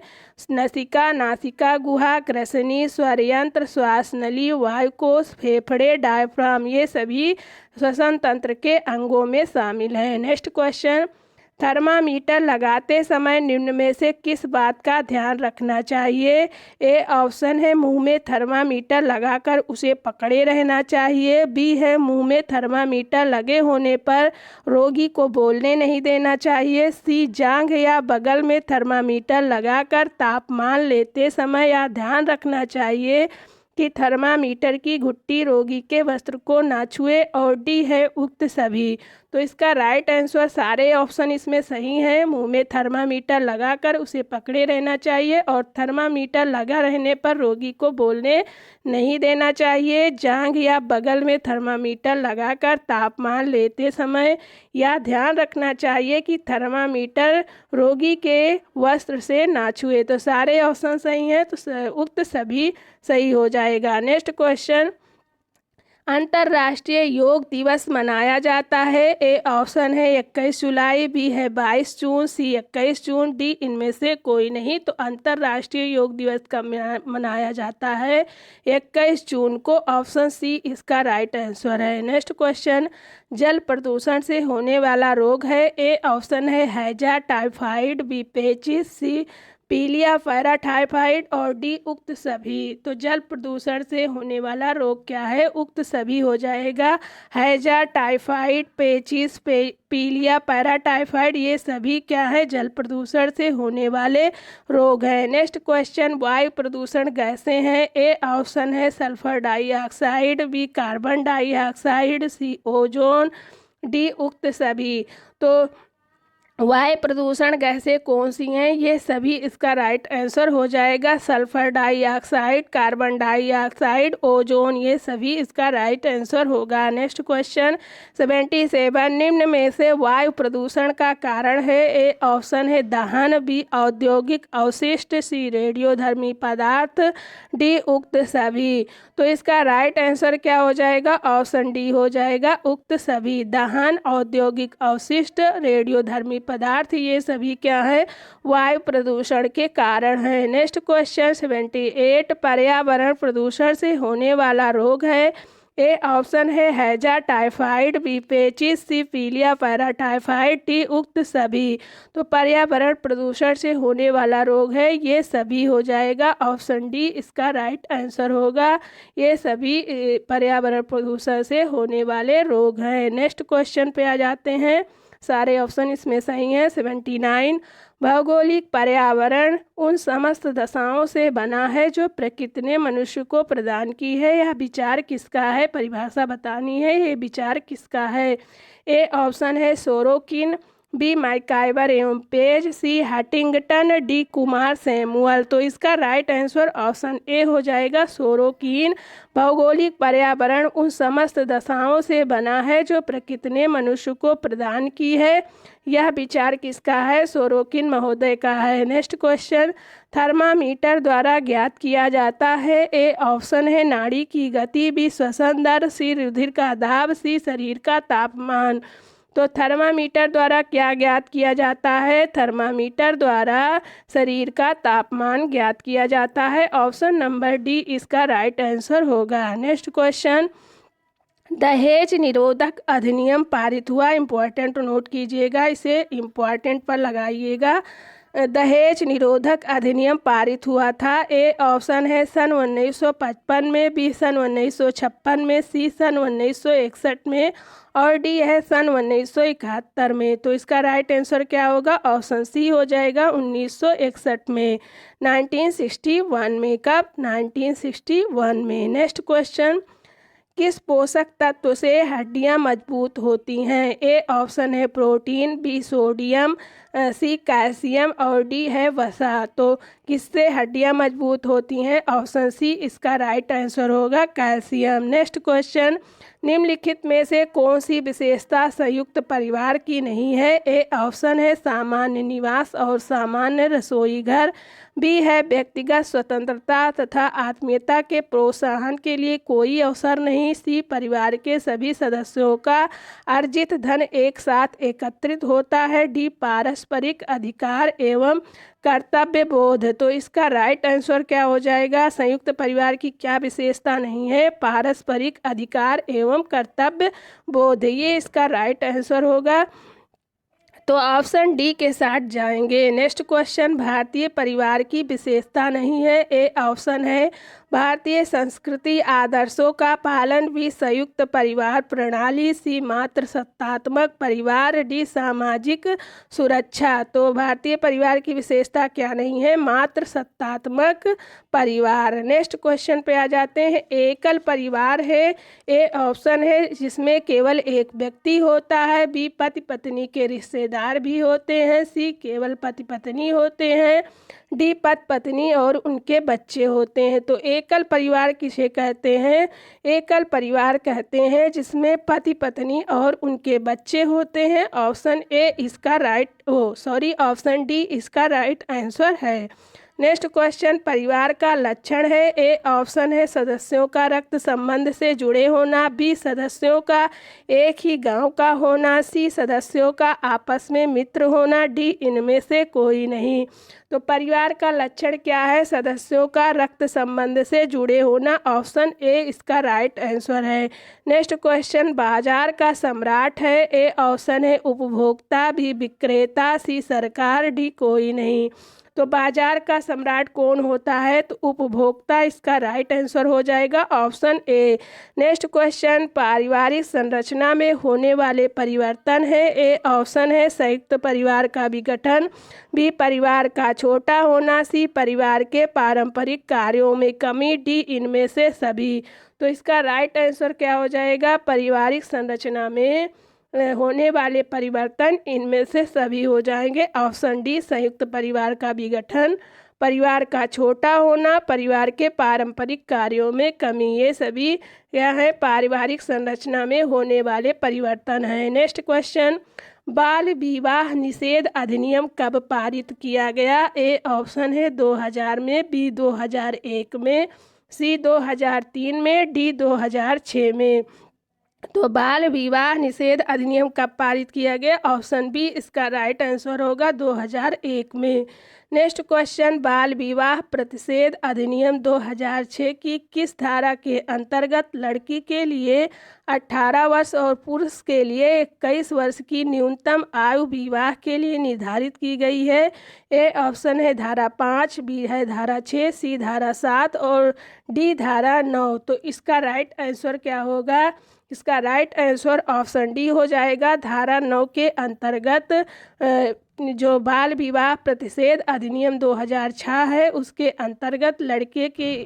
नसिका, नासिका गुहा, ग्रसनी, स्वरयंत्र, श्वास नली, वायुकोश, फेफड़े, डायफ्राम, ये सभी श्वसन तंत्र के अंगों में शामिल हैं। नेक्स्ट क्वेश्चन, थर्मामीटर लगाते समय निम्न में से किस बात का ध्यान रखना चाहिए? ए ऑप्शन है मुंह में थर्मामीटर लगाकर उसे पकड़े रहना चाहिए, बी है मुंह में थर्मामीटर लगे होने पर रोगी को बोलने नहीं देना चाहिए, सी जांघ या बगल में थर्मामीटर लगाकर तापमान लेते समय यह ध्यान रखना चाहिए कि थर्मामीटर की घुट्टी रोगी के वस्त्र को ना छुए, और डी है उक्त सभी। तो इसका राइट आंसर सारे ऑप्शन इसमें सही हैं। मुंह में थर्मामीटर लगाकर उसे पकड़े रहना चाहिए और थर्मामीटर लगा रहने पर रोगी को बोलने नहीं देना चाहिए। जांघ या बगल में थर्मामीटर लगाकर तापमान लेते समय यह ध्यान रखना चाहिए कि थर्मामीटर रोगी के वस्त्र से ना छुए। तो सारे ऑप्शन सही हैं, तो उक्त सभी सही हो जाएगा। नेक्स्ट क्वेश्चन, अंतर्राष्ट्रीय योग दिवस मनाया जाता है। ए ऑप्शन है 21 जुलाई, बी है 22 जून, सी 21 जून, डी इनमें से कोई नहीं। तो अंतर्राष्ट्रीय योग दिवस कब मनाया जाता है? 21 जून को, ऑप्शन सी इसका राइट आंसर है। नेक्स्ट क्वेश्चन, जल प्रदूषण से होने वाला रोग है। ए ऑप्शन है हैजा, टाइफाइड, बी पेचिस, सी पीलिया पैराटाइफाइड, और डी उक्त सभी। तो जल प्रदूषण से होने वाला रोग क्या है? उक्त सभी हो जाएगा। हैजा, टाइफाइड, पेचिस, पीलिया पैराटाइफाइड, ये सभी क्या है? जल प्रदूषण से होने वाले रोग हैं। नेक्स्ट क्वेश्चन, वायु प्रदूषण गैसें हैं। ए ऑप्शन है sulphur dioxide, B carbon dioxide, C ozone, D उक्त सभी। तो वायु प्रदूषण गैसें कौन सी हैं? ये सभी इसका राइट आंसर हो जाएगा। Sulphur dioxide, carbon dioxide, ozone, ये सभी इसका राइट आंसर होगा। नेक्स्ट क्वेश्चन 77, निम्न में से वायु प्रदूषण का कारण है। ए ऑप्शन है दहन, बी औद्योगिक अवशिष्ट, सी रेडियोधर्मी पदार्थ, डी उक्त सभी। तो इसका राइट आंसर क्या हो जाएगा? ऑप्शन डी हो जाएगा, उक्त सभी। दहन, औद्योगिक अवशिष्ट, रेडियोधर्मी पदार्थ, ये सभी क्या है? वायु प्रदूषण के कारण है। नेक्स्ट क्वेश्चन 78, पर्यावरण प्रदूषण से होने वाला रोग है। ए ऑप्शन है हैजा, टाइफाइड, बी पेचिस, सी पीलिया पैराटाइफाइड, डी उक्त सभी। तो पर्यावरण प्रदूषण से होने वाला रोग है, ये सभी हो जाएगा। ऑप्शन डी इसका राइट आंसर होगा। ये सभी पर्यावरण प्रदूषण से होने वाले रोग हैं। नेक्स्ट क्वेश्चन पे आ जाते हैं। सारे ऑप्शन इसमें सही हैं। 79, भौगोलिक पर्यावरण उन समस्त दशाओं से बना है जो प्रकृति ने मनुष्य को प्रदान की है। यह विचार किसका है? परिभाषा बतानी है, ये विचार किसका है? ए ऑप्शन है सोरोकिन, बी मैकाइवर एवं पेज, सी हटिंगटन, डी कुमार सैमुअल। तो इसका राइट आंसर ऑप्शन ए हो जाएगा, सोरोकिन। भौगोलिक पर्यावरण उन समस्त दशाओं से बना है जो प्रकृति ने मनुष्य को प्रदान की है। यह विचार किसका है? सोरोकिन महोदय का है। नेक्स्ट क्वेश्चन, थर्मामीटर द्वारा ज्ञात किया जाता है। ए ऑप्शन है नाड़ी की गति, बी श्वसन दर, सी रुधिर का दाब, सी शरीर का तापमान। तो थर्मामीटर द्वारा क्या ज्ञात किया जाता है? थर्मामीटर द्वारा शरीर का तापमान ज्ञात किया जाता है। ऑप्शन नंबर डी इसका राइट आंसर होगा। नेक्स्ट क्वेश्चन, दहेज निरोधक अधिनियम पारित हुआ। इम्पोर्टेंट नोट कीजिएगा, इसे इम्पोर्टेंट पर लगाइएगा। दहेज निरोधक अधिनियम पारित हुआ था। ए ऑप्शन है सन 1955 में, बी सन 1956 में, सी सन 1961 में, और डी है सन 1971 में। तो इसका राइट आंसर क्या होगा? ऑप्शन सी हो जाएगा, 1961 में, 1961 में। कब? 1961 में। नेक्स्ट क्वेश्चन, किस पोषक तत्व से हड्डियां मजबूत होती हैं? ए ऑप्शन है protein, B sodium, C calcium, और डी है वसा। तो किससे हड्डियां मजबूत होती हैं? ऑप्शन सी इसका राइट आंसर होगा, कैल्शियम। नेक्स्ट क्वेश्चन, निम्नलिखित में से कौन सी विशेषता संयुक्त परिवार की नहीं है? ए ऑप्शन है सामान्य निवास और सामान्य रसोई घर, बी है व्यक्तिगत स्वतंत्रता तथा आत्मीयता के प्रोत्साहन के लिए कोई अवसर नहीं, सी परिवार के सभी सदस्यों का अर्जित धन एक साथ एकत्रित होता है, डी पारस्परिक अधिकार एवं कर्तव्य बोध। तो इसका राइट आंसर क्या हो जाएगा? संयुक्त परिवार की क्या विशेषता नहीं है? पारस्परिक अधिकार एवं कर्तव्य बोध, ये इसका राइट आंसर होगा। तो ऑप्शन डी के साथ जाएंगे। नेक्स्ट क्वेश्चन, भारतीय परिवार की विशेषता नहीं है? ए ऑप्शन है भारतीय संस्कृति आदर्शों का पालन, बी संयुक्त परिवार प्रणाली, सी मात्र सत्तात्मक परिवार, डी सामाजिक सुरक्षा। तो भारतीय परिवार की विशेषता क्या नहीं है? मात्र सत्तात्मक परिवार। नेक्स्ट क्वेश्चन पे आ जाते हैं, एकल परिवार है? ए ऑप्शन है जिसमें केवल एक व्यक्ति होता है, बी पति पत्नी के रिश्तेदार भी होते हैं, सी केवल पति पत्नी होते हैं, डी पति पत्नी और उनके बच्चे होते हैं। तो एकल परिवार किसे कहते हैं? एकल परिवार कहते हैं जिसमें पति पत्नी और उनके बच्चे होते हैं। ऑप्शन ए इसका ऑप्शन डी इसका राइट आंसर है। नेक्स्ट क्वेश्चन, परिवार का लक्षण है? ए ऑप्शन है सदस्यों का रक्त संबंध से जुड़े होना, बी सदस्यों का एक ही गांव का होना, सी सदस्यों का आपस में मित्र होना, डी इनमें से कोई नहीं। तो परिवार का लक्षण क्या है? सदस्यों का रक्त संबंध से जुड़े होना। ऑप्शन ए इसका राइट आंसर है। नेक्स्ट क्वेश्चन, बाजार का सम्राट है? ए ऑप्शन है उपभोक्ता, बी विक्रेता, सी सरकार, डी कोई नहीं। तो बाजार का सम्राट कौन होता है? तो उपभोक्ता इसका राइट आंसर हो जाएगा, ऑप्शन ए। नेक्स्ट क्वेश्चन, पारिवारिक संरचना में होने वाले परिवर्तन है? ए ऑप्शन है संयुक्त परिवार का विघटन, बी परिवार का छोटा होना, सी परिवार के पारंपरिक कार्यों में कमी, डी इनमें से सभी। तो इसका राइट आंसर क्या हो जाएगा? पारिवारिक संरचना में होने वाले परिवर्तन इनमें से सभी हो जाएंगे। ऑप्शन डी संयुक्त परिवार का विघटन, परिवार का छोटा होना, परिवार के पारंपरिक कार्यों में कमी, ये सभी क्या है? पारिवारिक संरचना में होने वाले परिवर्तन हैं। नेक्स्ट क्वेश्चन, बाल विवाह निषेध अधिनियम कब पारित किया गया? ए ऑप्शन है 2000 में, बी 2001 में, सी 2003 में, डी 2006 में। तो बाल विवाह निषेध अधिनियम कब पारित किया गया? ऑप्शन बी इसका राइट आंसर होगा 2001 में। नेक्स्ट क्वेश्चन, बाल विवाह प्रतिषेध अधिनियम 2006 की किस धारा के अंतर्गत लड़की के लिए 18 वर्ष और पुरुष के लिए 21 वर्ष की न्यूनतम आयु विवाह के लिए निर्धारित की गई है? ए ऑप्शन है धारा 5, बी है धारा 6, सी धारा 7 और डी धारा 9। तो इसका राइट आंसर क्या होगा? इसका राइट आंसर ऑप्शन डी हो जाएगा। धारा 9 के अंतर्गत जो बाल विवाह प्रतिषेध अधिनियम 2006 है उसके अंतर्गत लड़की के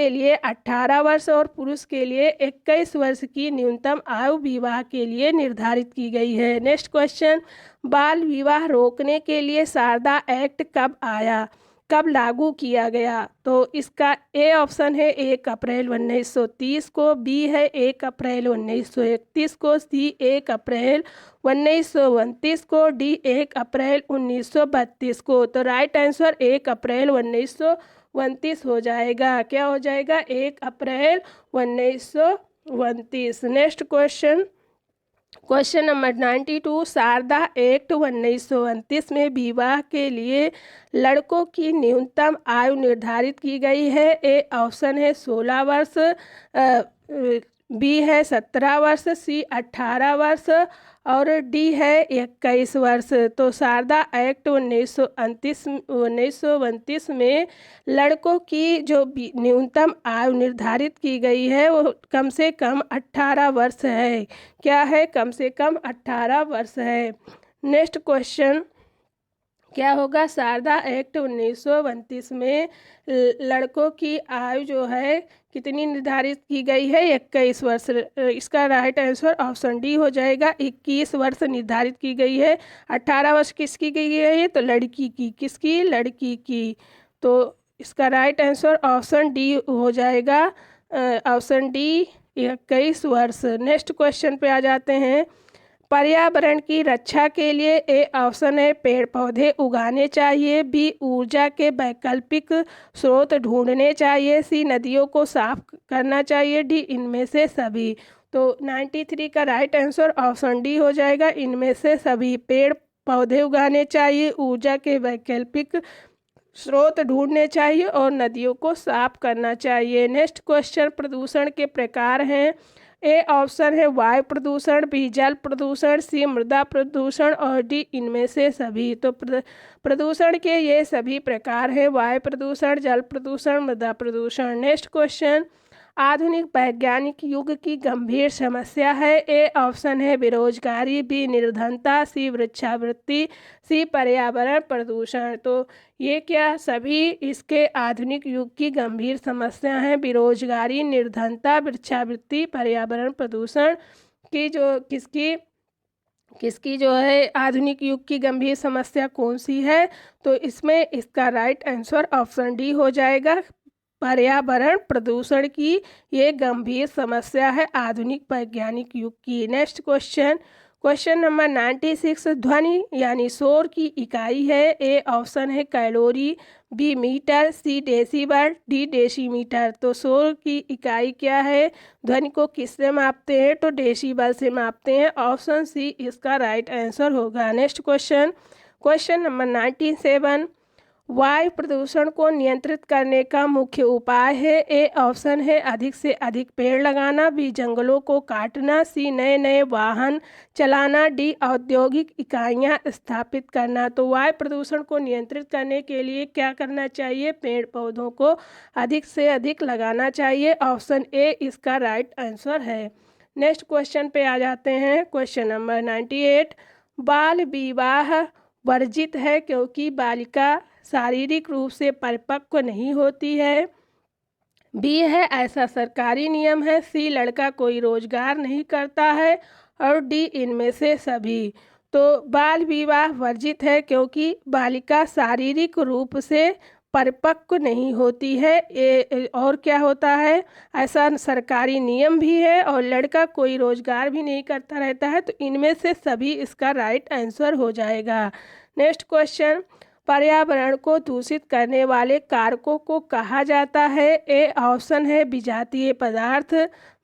लिए 18 वर्ष और पुरुष के लिए 21 वर्ष की न्यूनतम आयु विवाह के लिए निर्धारित की गई है। नेक्स्ट क्वेश्चन, बाल विवाह रोकने के लिए शारदा एक्ट कब आया, कब लागू किया गया? तो इसका ए ऑप्शन है 1 अप्रैल 1930 को, बी है 1 अप्रैल 1931 को, सी 1 अप्रैल 1929 को, डी 1 अप्रैल 1932 को। तो राइट आंसर 1 अप्रैल 1929 हो जाएगा। क्या हो जाएगा? 1 अप्रैल 1929। Next question, question number 92, Sarda act 1929 में विवाह के लिए लड़कों की न्यूनतम आयु निर्धारित की गई है। ए ऑप्शन है 16 वर्ष, बी है 17 वर्ष, सी 18 वर्ष और डी है 21 वर्ष। तो शारदा एक्ट 1929 में लड़कों की जो न्यूनतम आयु निर्धारित की गई है वो कम से कम 18 वर्ष है। क्या है? कम से कम 18 वर्ष है। नेक्स्ट क्वेश्चन क्या होगा? शारदा एक्ट 1929 में लड़कों की आयु जो है कितनी निर्धारित की गई है? 21 वर्ष। इसका राइट आंसर ऑप्शन डी हो जाएगा। 21 वर्ष निर्धारित की गई है। 18 वर्ष किसकी गई है? तो लड़की की। किसकी? लड़की की। तो इसका राइट आंसर ऑप्शन डी हो जाएगा। ऑप्शन डी 21 वर्ष। नेक्स्ट क्वेश्चन पे आ जाते हैं। पर्यावरण की रक्षा के लिए ए ऑप्शन है पेड़ पौधे उगाने चाहिए, बी ऊर्जा के वैकल्पिक स्रोत ढूंढने चाहिए, सी नदियों को साफ करना चाहिए, डी इनमें से सभी। तो 93 का राइट आंसर ऑप्शन डी हो जाएगा, इनमें से सभी। पेड़ पौधे उगाने चाहिए, ऊर्जा के वैकल्पिक स्रोत ढूंढने चाहिए और नदियों को साफ करना चाहिए। नेक्स्ट क्वेश्चन प्रदूषण के प्रकार हैं। ए ऑप्शन है वायु प्रदूषण, बी जल प्रदूषण, सी मृदा प्रदूषण और डी इनमें से सभी। तो प्रदूषण के ये सभी प्रकार हैं, वायु प्रदूषण, जल प्रदूषण, मृदा प्रदूषण। नेक्स्ट क्वेश्चन आधुनिक वैज्ञानिक युग की गंभीर समस्या है। ए ऑप्शन है बेरोजगारी, बी निर्धनता, सी वृक्षावृत्ति, सी पर्यावरण प्रदूषण। तो ये क्या सभी इसके आधुनिक युग की गंभीर समस्या हैं, बेरोजगारी, निर्धनता, वृक्षावृत्ति, पर्यावरण प्रदूषण की जो किसकी जो है आधुनिक युग की गंभीर समस्या कौन सी है। तो इसमें इसका राइट आंसर ऑप्शन डी हो जाएगा, पर्यावरण प्रदूषण की ये गंभीर समस्या है आधुनिक वैज्ञानिक युग की। नेक्स्ट क्वेश्चन नंबर 96 ध्वनि यानी शोर की इकाई है। ए ऑप्शन है कैलोरी, बी मीटर, सी डेसिबल, डी डेसीमीटर। तो शोर की इकाई क्या है, ध्वनि को किससे मापते हैं, तो डेसिबल से मापते हैं। ऑप्शन सी इसका राइट आंसर होगा। नेक्स्ट क्वेश्चन नंबर 97 वायु प्रदूषण को नियंत्रित करने का मुख्य उपाय है। ए ऑप्शन है अधिक से अधिक पेड़ लगाना, बी जंगलों को काटना, सी नए नए वाहन चलाना, डी औद्योगिक इकाइयां स्थापित करना। तो वायु प्रदूषण को नियंत्रित करने के लिए क्या करना चाहिए, पेड़ पौधों को अधिक से अधिक लगाना चाहिए। ऑप्शन ए इसका राइट आंसर है। नेक्स्ट क्वेश्चन पे आ जाते हैं। क्वेश्चन नंबर 98 बाल विवाह वर्जित है क्योंकि बालिका शारीरिक रूप से परिपक्व नहीं होती है, बी है ऐसा सरकारी नियम है, सी लड़का कोई रोजगार नहीं करता है और डी इनमें से सभी। तो बाल विवाह वर्जित है क्योंकि बालिका शारीरिक रूप से परिपक्व नहीं होती है, और क्या होता है ऐसा सरकारी नियम भी है और लड़का कोई रोजगार भी नहीं करता रहता है। तो इनमें से सभी इसका राइट आंसर हो जाएगा। नेक्स्ट क्वेश्चन पर्यावरण को दूषित करने वाले कारकों को कहा जाता है। ए ऑप्शन है विजातीय पदार्थ,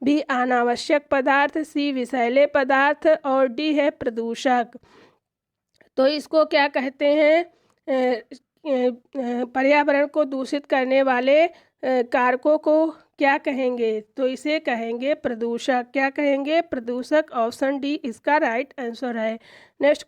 बी अनावश्यक पदार्थ, सी विषैले पदार्थ और डी है प्रदूषक। तो इसको क्या कहते हैं, पर्यावरण को दूषित करने वाले कारकों को क्या कहेंगे, तो इसे कहेंगे प्रदूषक। क्या कहेंगे, प्रदूषक। ऑप्शन डी इसका राइट आंसर है। नेक्स्ट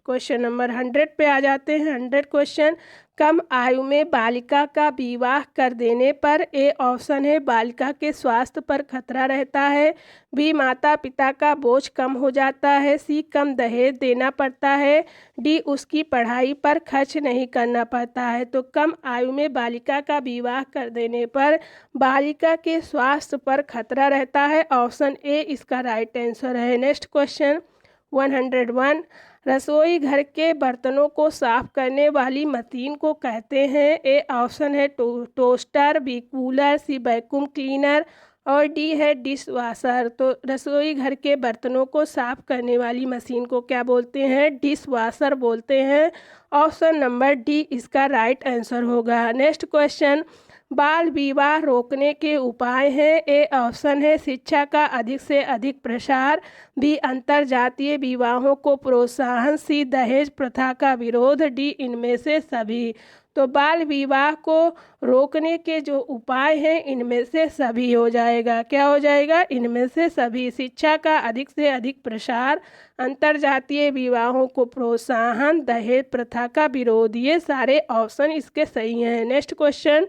क्वेश्चन नंबर 100 पे आ जाते हैं। 100 क्वेश्चन कम आयु में बालिका का विवाह कर देने पर ए ऑप्शन है बालिका के स्वास्थ्य पर खतरा रहता है, बी माता पिता का बोझ कम हो जाता है, सी कम दहेज देना पड़ता है, डी उसकी पढ़ाई पर खर्च नहीं करना पड़ता है। तो कम आयु में बालिका का विवाह कर देने पर बालिका के स्वास्थ्य पर खतरा रहता है। ऑप्शन ए इसका राइट आंसर है। नेक्स्ट क्वेश्चन 101 रसोई घर के बर्तनों को साफ करने वाली मशीन को कहते हैं। ए ऑप्शन है toaster, B cooler, C vacuum cleaner और डी है डिश वाशर। तो रसोई घर के बर्तनों को साफ करने वाली मशीन को क्या बोलते हैं, डिश वाशर बोलते हैं। ऑप्शन नंबर डी इसका राइट आंसर होगा। नेक्स्ट क्वेश्चन बाल विवाह रोकने के उपाय हैं। ए ऑप्शन है शिक्षा का अधिक से अधिक प्रसार, बी अंतर जातीय विवाहों को प्रोत्साहन, सी दहेज प्रथा का विरोध, डी इनमें से सभी। तो बाल विवाह को रोकने के जो उपाय हैं इनमें से सभी हो जाएगा। क्या हो जाएगा, इनमें से सभी। शिक्षा का अधिक से अधिक प्रसार, अंतर जातीय विवाहों को प्रोत्साहन, दहेज प्रथा का विरोध, ये सारे ऑप्शन इसके सही हैं। नेक्स्ट क्वेश्चन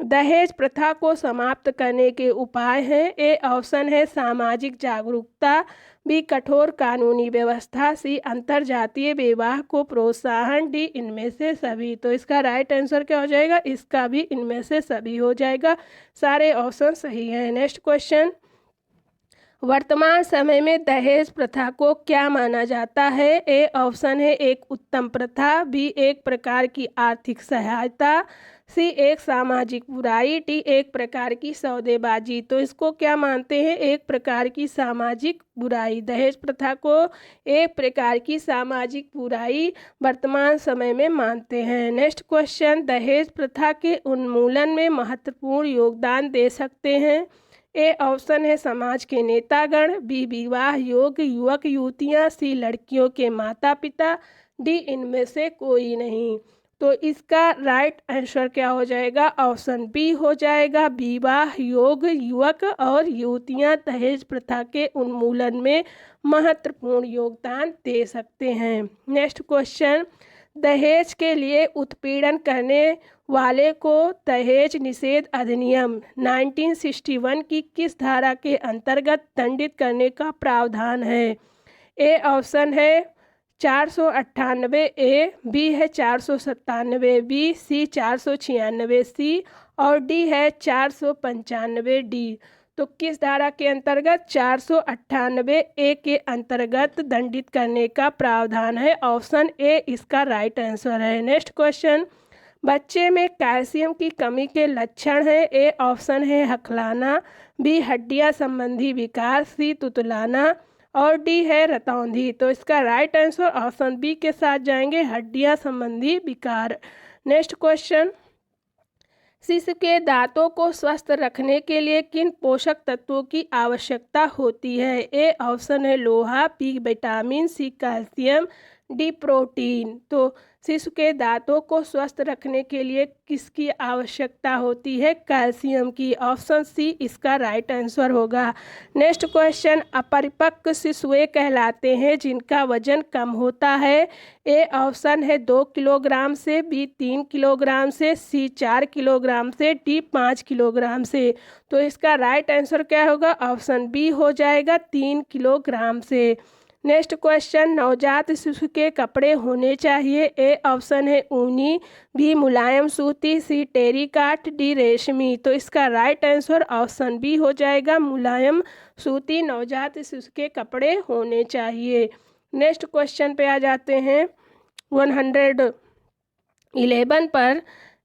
दहेज प्रथा को समाप्त करने के उपाय हैं। ए ऑप्शन है सामाजिक जागरूकता, बी कठोर कानूनी व्यवस्था, सी अंतर जातीय विवाह को प्रोत्साहन, डी इनमें से सभी। तो इसका राइट आंसर क्या हो जाएगा, इसका भी इनमें से सभी हो जाएगा। सारे ऑप्शन सही हैं। नेक्स्ट क्वेश्चन वर्तमान समय में दहेज प्रथा को क्या माना जाता है? ए ऑप्शन है एक उत्तम प्रथा, बी एक प्रकार की आर्थिक सहायता, सी एक सामाजिक बुराई, डी एक प्रकार की सौदेबाजी। तो इसको क्या मानते हैं? एक प्रकार की सामाजिक बुराई। दहेज प्रथा को एक प्रकार की सामाजिक बुराई वर्तमान समय में मानते हैं। नेक्स्ट क्वेश्चन, दहेज प्रथा के उन्मूलन में महत्वपूर्ण योगदान दे सकते हैं? ए ऑप्शन है समाज के नेतागण, बी विवाह योग्य युवक युवतियां, सी लड़कियों के माता पिता, डी इनमें से कोई नहीं। तो इसका राइट आंसर क्या हो जाएगा? ऑप्शन बी हो जाएगा, विवाह योग्य युवक और युवतियां दहेज प्रथा के उन्मूलन में महत्वपूर्ण योगदान दे सकते हैं। नेक्स्ट क्वेश्चन, दहेज के लिए उत्पीड़न करने वाले को दहेज निषेध अधिनियम 1961 की किस धारा के अंतर्गत दंडित करने का प्रावधान है? ए ऑप्शन है 498 ए, बी है 497 बी, सी 496 सी और डी है 495 डी। तो किस धारा के अंतर्गत? 498 ए के अंतर्गत दंडित करने का प्रावधान है। ऑप्शन ए इसका राइट आंसर है। नेक्स्ट क्वेश्चन, बच्चे में कैल्शियम की कमी के लक्षण है? ए ऑप्शन है हकलाना, बी हड्डियां संबंधी विकार, सी तुतलाना और डी है रतौंधी। तो इसका राइट आंसर ऑप्शन बी के साथ जाएंगे, हड्डियां संबंधी विकार। नेक्स्ट क्वेश्चन, शिशु के दांतों को स्वस्थ रखने के लिए किन पोषक तत्वों की आवश्यकता होती है? ए ऑप्शन है लोहा, B vitamin, C calcium, D protein. तो शिशु के दांतों को स्वस्थ रखने के लिए किसकी आवश्यकता होती है? कैल्शियम की। ऑप्शन सी इसका राइट आंसर होगा। नेक्स्ट क्वेश्चन, अपरिपक्व शिशुएं कहलाते हैं जिनका वजन कम होता है? ए ऑप्शन है 2 किलोग्राम से, बी 3 किलोग्राम से, सी 4 किलोग्राम से, डी 5 किलोग्राम से। तो इसका राइट आंसर क्या होगा? ऑप्शन बी हो जाएगा, 3 किलोग्राम से। नेक्स्ट क्वेश्चन, नवजात शिशु के कपड़े होने चाहिए? ए ऑप्शन है ऊनी, बी मुलायम सूती, सी टेरिकाट, डी रेशमी। तो इसका राइट आंसर ऑप्शन बी हो जाएगा, मुलायम सूती नवजात शिशु के कपड़े होने चाहिए। नेक्स्ट क्वेश्चन पे आ जाते हैं 111 पर,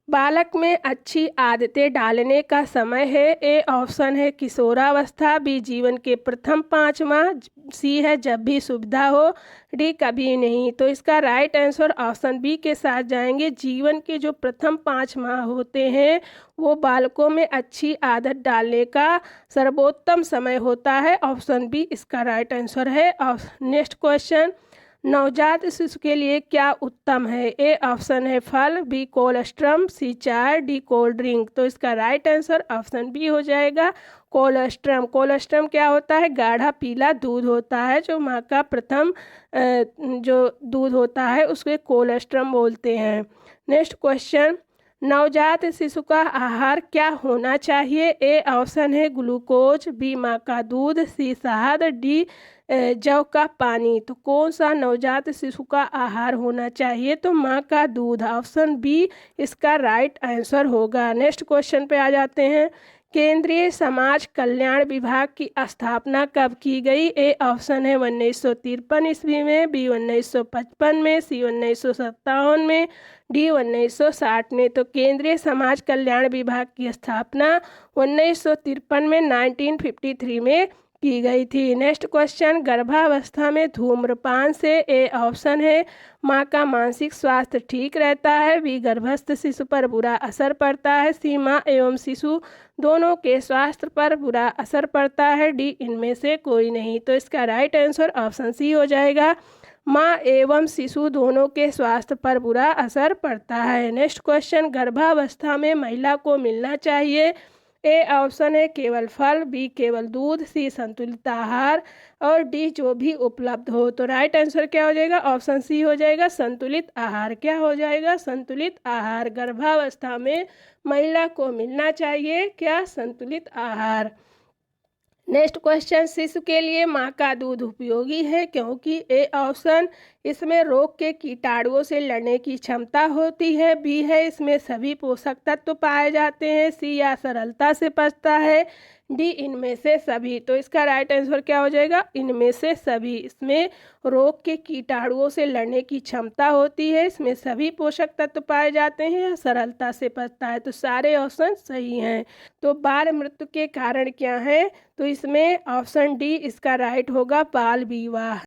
बालक में अच्छी आदतें डालने का समय है? ए ऑप्शन है किशोरावस्था, बी जीवन के प्रथम 5 माह, सी है जब भी सुविधा हो, डी कभी नहीं। तो इसका राइट आंसर ऑप्शन बी के साथ जाएंगे, जीवन के जो प्रथम 5 माह होते हैं वो बालकों में अच्छी आदत डालने का सर्वोत्तम समय होता है। ऑप्शन बी इसका राइट आंसर है। नेक्स्ट क्वेश्चन, नवजात शिशु के लिए क्या उत्तम है? ए ऑप्शन है फल, बी कोलेस्ट्रम, सी चाय, डी कोल्ड ड्रिंक। तो इसका राइट आंसर ऑप्शन बी हो जाएगा, कोलेस्ट्रम। कोलेस्ट्रम क्या होता है? गाढ़ा पीला दूध होता है, जो माँ का प्रथम जो दूध होता है उसको कोलेस्ट्रम बोलते हैं। नेक्स्ट क्वेश्चन, नवजात शिशु का आहार क्या होना चाहिए? ए ऑप्शन है ग्लूकोज, बी माँ का दूध, सी शहद, डी जौ का पानी। तो कौन सा नवजात शिशु का आहार होना चाहिए? तो माँ का दूध। ऑप्शन बी इसका राइट आंसर होगा। नेक्स्ट क्वेश्चन पे आ जाते हैं, केंद्रीय समाज कल्याण विभाग की स्थापना कब की गई? ए ऑप्शन है 1953 ईस्वी में, बी 1955 में, सी 1957 में, डी 1960 में। तो केंद्रीय समाज कल्याण विभाग की स्थापना 1953 में 1953 में की गई थी। नेक्स्ट क्वेश्चन, गर्भावस्था में धूम्रपान से? ए ऑप्शन है माँ का मानसिक स्वास्थ्य ठीक रहता है, बी गर्भस्थ शिशु पर बुरा असर पड़ता है, सी माँ एवं शिशु दोनों के स्वास्थ्य पर बुरा असर पड़ता है, डी इनमें से कोई नहीं। तो इसका राइट आंसर ऑप्शन सी हो जाएगा, माँ एवं शिशु दोनों के स्वास्थ्य पर बुरा असर पड़ता है। नेक्स्ट क्वेश्चन, गर्भावस्था में महिला को मिलना चाहिए? ए ऑप्शन है केवल फल, बी केवल दूध, सी संतुलित आहार और डी जो भी उपलब्ध हो। तो राइट आंसर क्या हो जाएगा? ऑप्शन सी हो जाएगा, संतुलित आहार। क्या हो जाएगा? संतुलित आहार। गर्भावस्था में महिला को मिलना चाहिए क्या? संतुलित आहार। नेक्स्ट क्वेश्चन, शिशु के लिए माँ का दूध उपयोगी है क्योंकि? ए ऑप्शन इसमें रोग के कीटाणुओं से लड़ने की क्षमता होती है, बी है इसमें सभी पोषक तत्व पाए जाते हैं, सी या सरलता से पचता है, डी इनमें से सभी। तो इसका राइट आंसर क्या हो जाएगा? इनमें से सभी। इसमें रोग के कीटाणुओं से लड़ने की क्षमता होती है, इसमें सभी पोषक तत्व पाए जाते हैं, सरलता से पचता है। तो सारे ऑप्शन सही हैं। तो बाल मृत्यु के कारण क्या है? तो इसमें ऑप्शन डी इसका राइट होगा, बाल विवाह।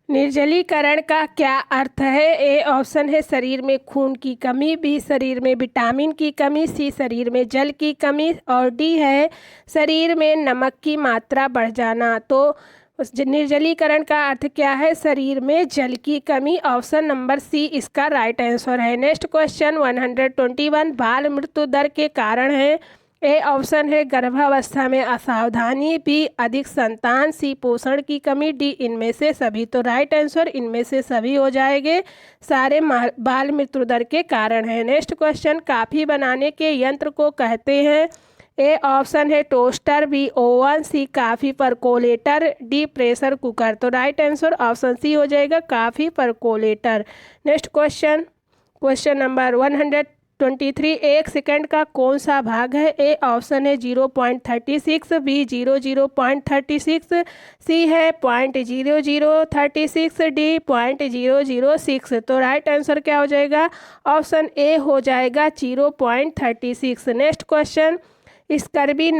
निर्जलीकरण का क्या अर्थ है? ए ऑप्शन है शरीर में खून की कमी, बी शरीर में विटामिन की कमी, सी शरीर में जल की कमी और डी है शरीर में नमक की मात्रा बढ़ जाना। तो निर्जलीकरण का अर्थ क्या है? शरीर में जल की कमी। ऑप्शन नंबर सी इसका राइट आंसर है। नेक्स्ट क्वेश्चन 121 बाल मृत्यु दर के कारण है। ए ऑप्शन है गर्भावस्था में असावधानी, बी अधिक संतान, सी पोषण की कमी, डी इनमें से सभी। तो राइट आंसर इनमें से सभी हो जाएंगे। सारे बाल मृत्यु दर के कारण है। नेक्स्ट क्वेश्चन काफ़ी बनाने के यंत्र को कहते हैं। ए ऑप्शन है टोस्टर, बी ओवन, सी काफ़ी परकोलेटर, डी प्रेशर कुकर। तो राइट आंसर ऑप्शन सी हो जाएगा, काफ़ी परकोलेटर। नेक्स्ट क्वेश्चन नंबर 123 एक सेकंड का कौन सा भाग है? ए ऑप्शन है 0.36, बी 0.36, सी है 0.0036, डी 0.006। तो राइट आंसर क्या हो जाएगा? ऑप्शन ए हो जाएगा 0.36। नेक्स्ट क्वेश्चन स्कर्वी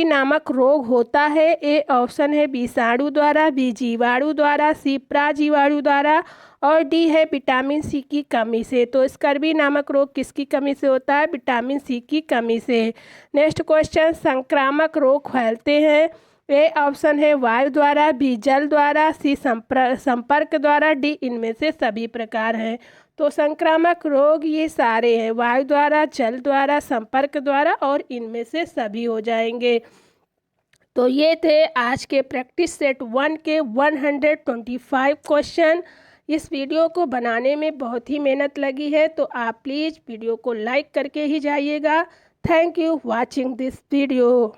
नामक रोग होता है। ए ऑप्शन है विषाणु द्वारा, बी जीवाणु द्वारा, सी प्राजीवाणु द्वारा और डी है विटामिन सी की कमी से। तो स्कर्वी नामक रोग किसकी कमी से होता है? विटामिन सी की कमी से। नेक्स्ट क्वेश्चन संक्रामक रोग फैलते हैं। ए ऑप्शन है वायु द्वारा, बी जल द्वारा, सी संपर्क द्वारा, डी इनमें से सभी प्रकार हैं। तो संक्रामक रोग ये सारे हैं, वायु द्वारा, जल द्वारा, संपर्क द्वारा और इनमें से सभी हो जाएंगे। तो ये थे आज के प्रैक्टिस सेट 1 के 125 क्वेश्चन। इस वीडियो को बनाने में बहुत ही मेहनत लगी है, तो आप प्लीज़ वीडियो को लाइक करके ही जाइएगा। Thank you watching this video.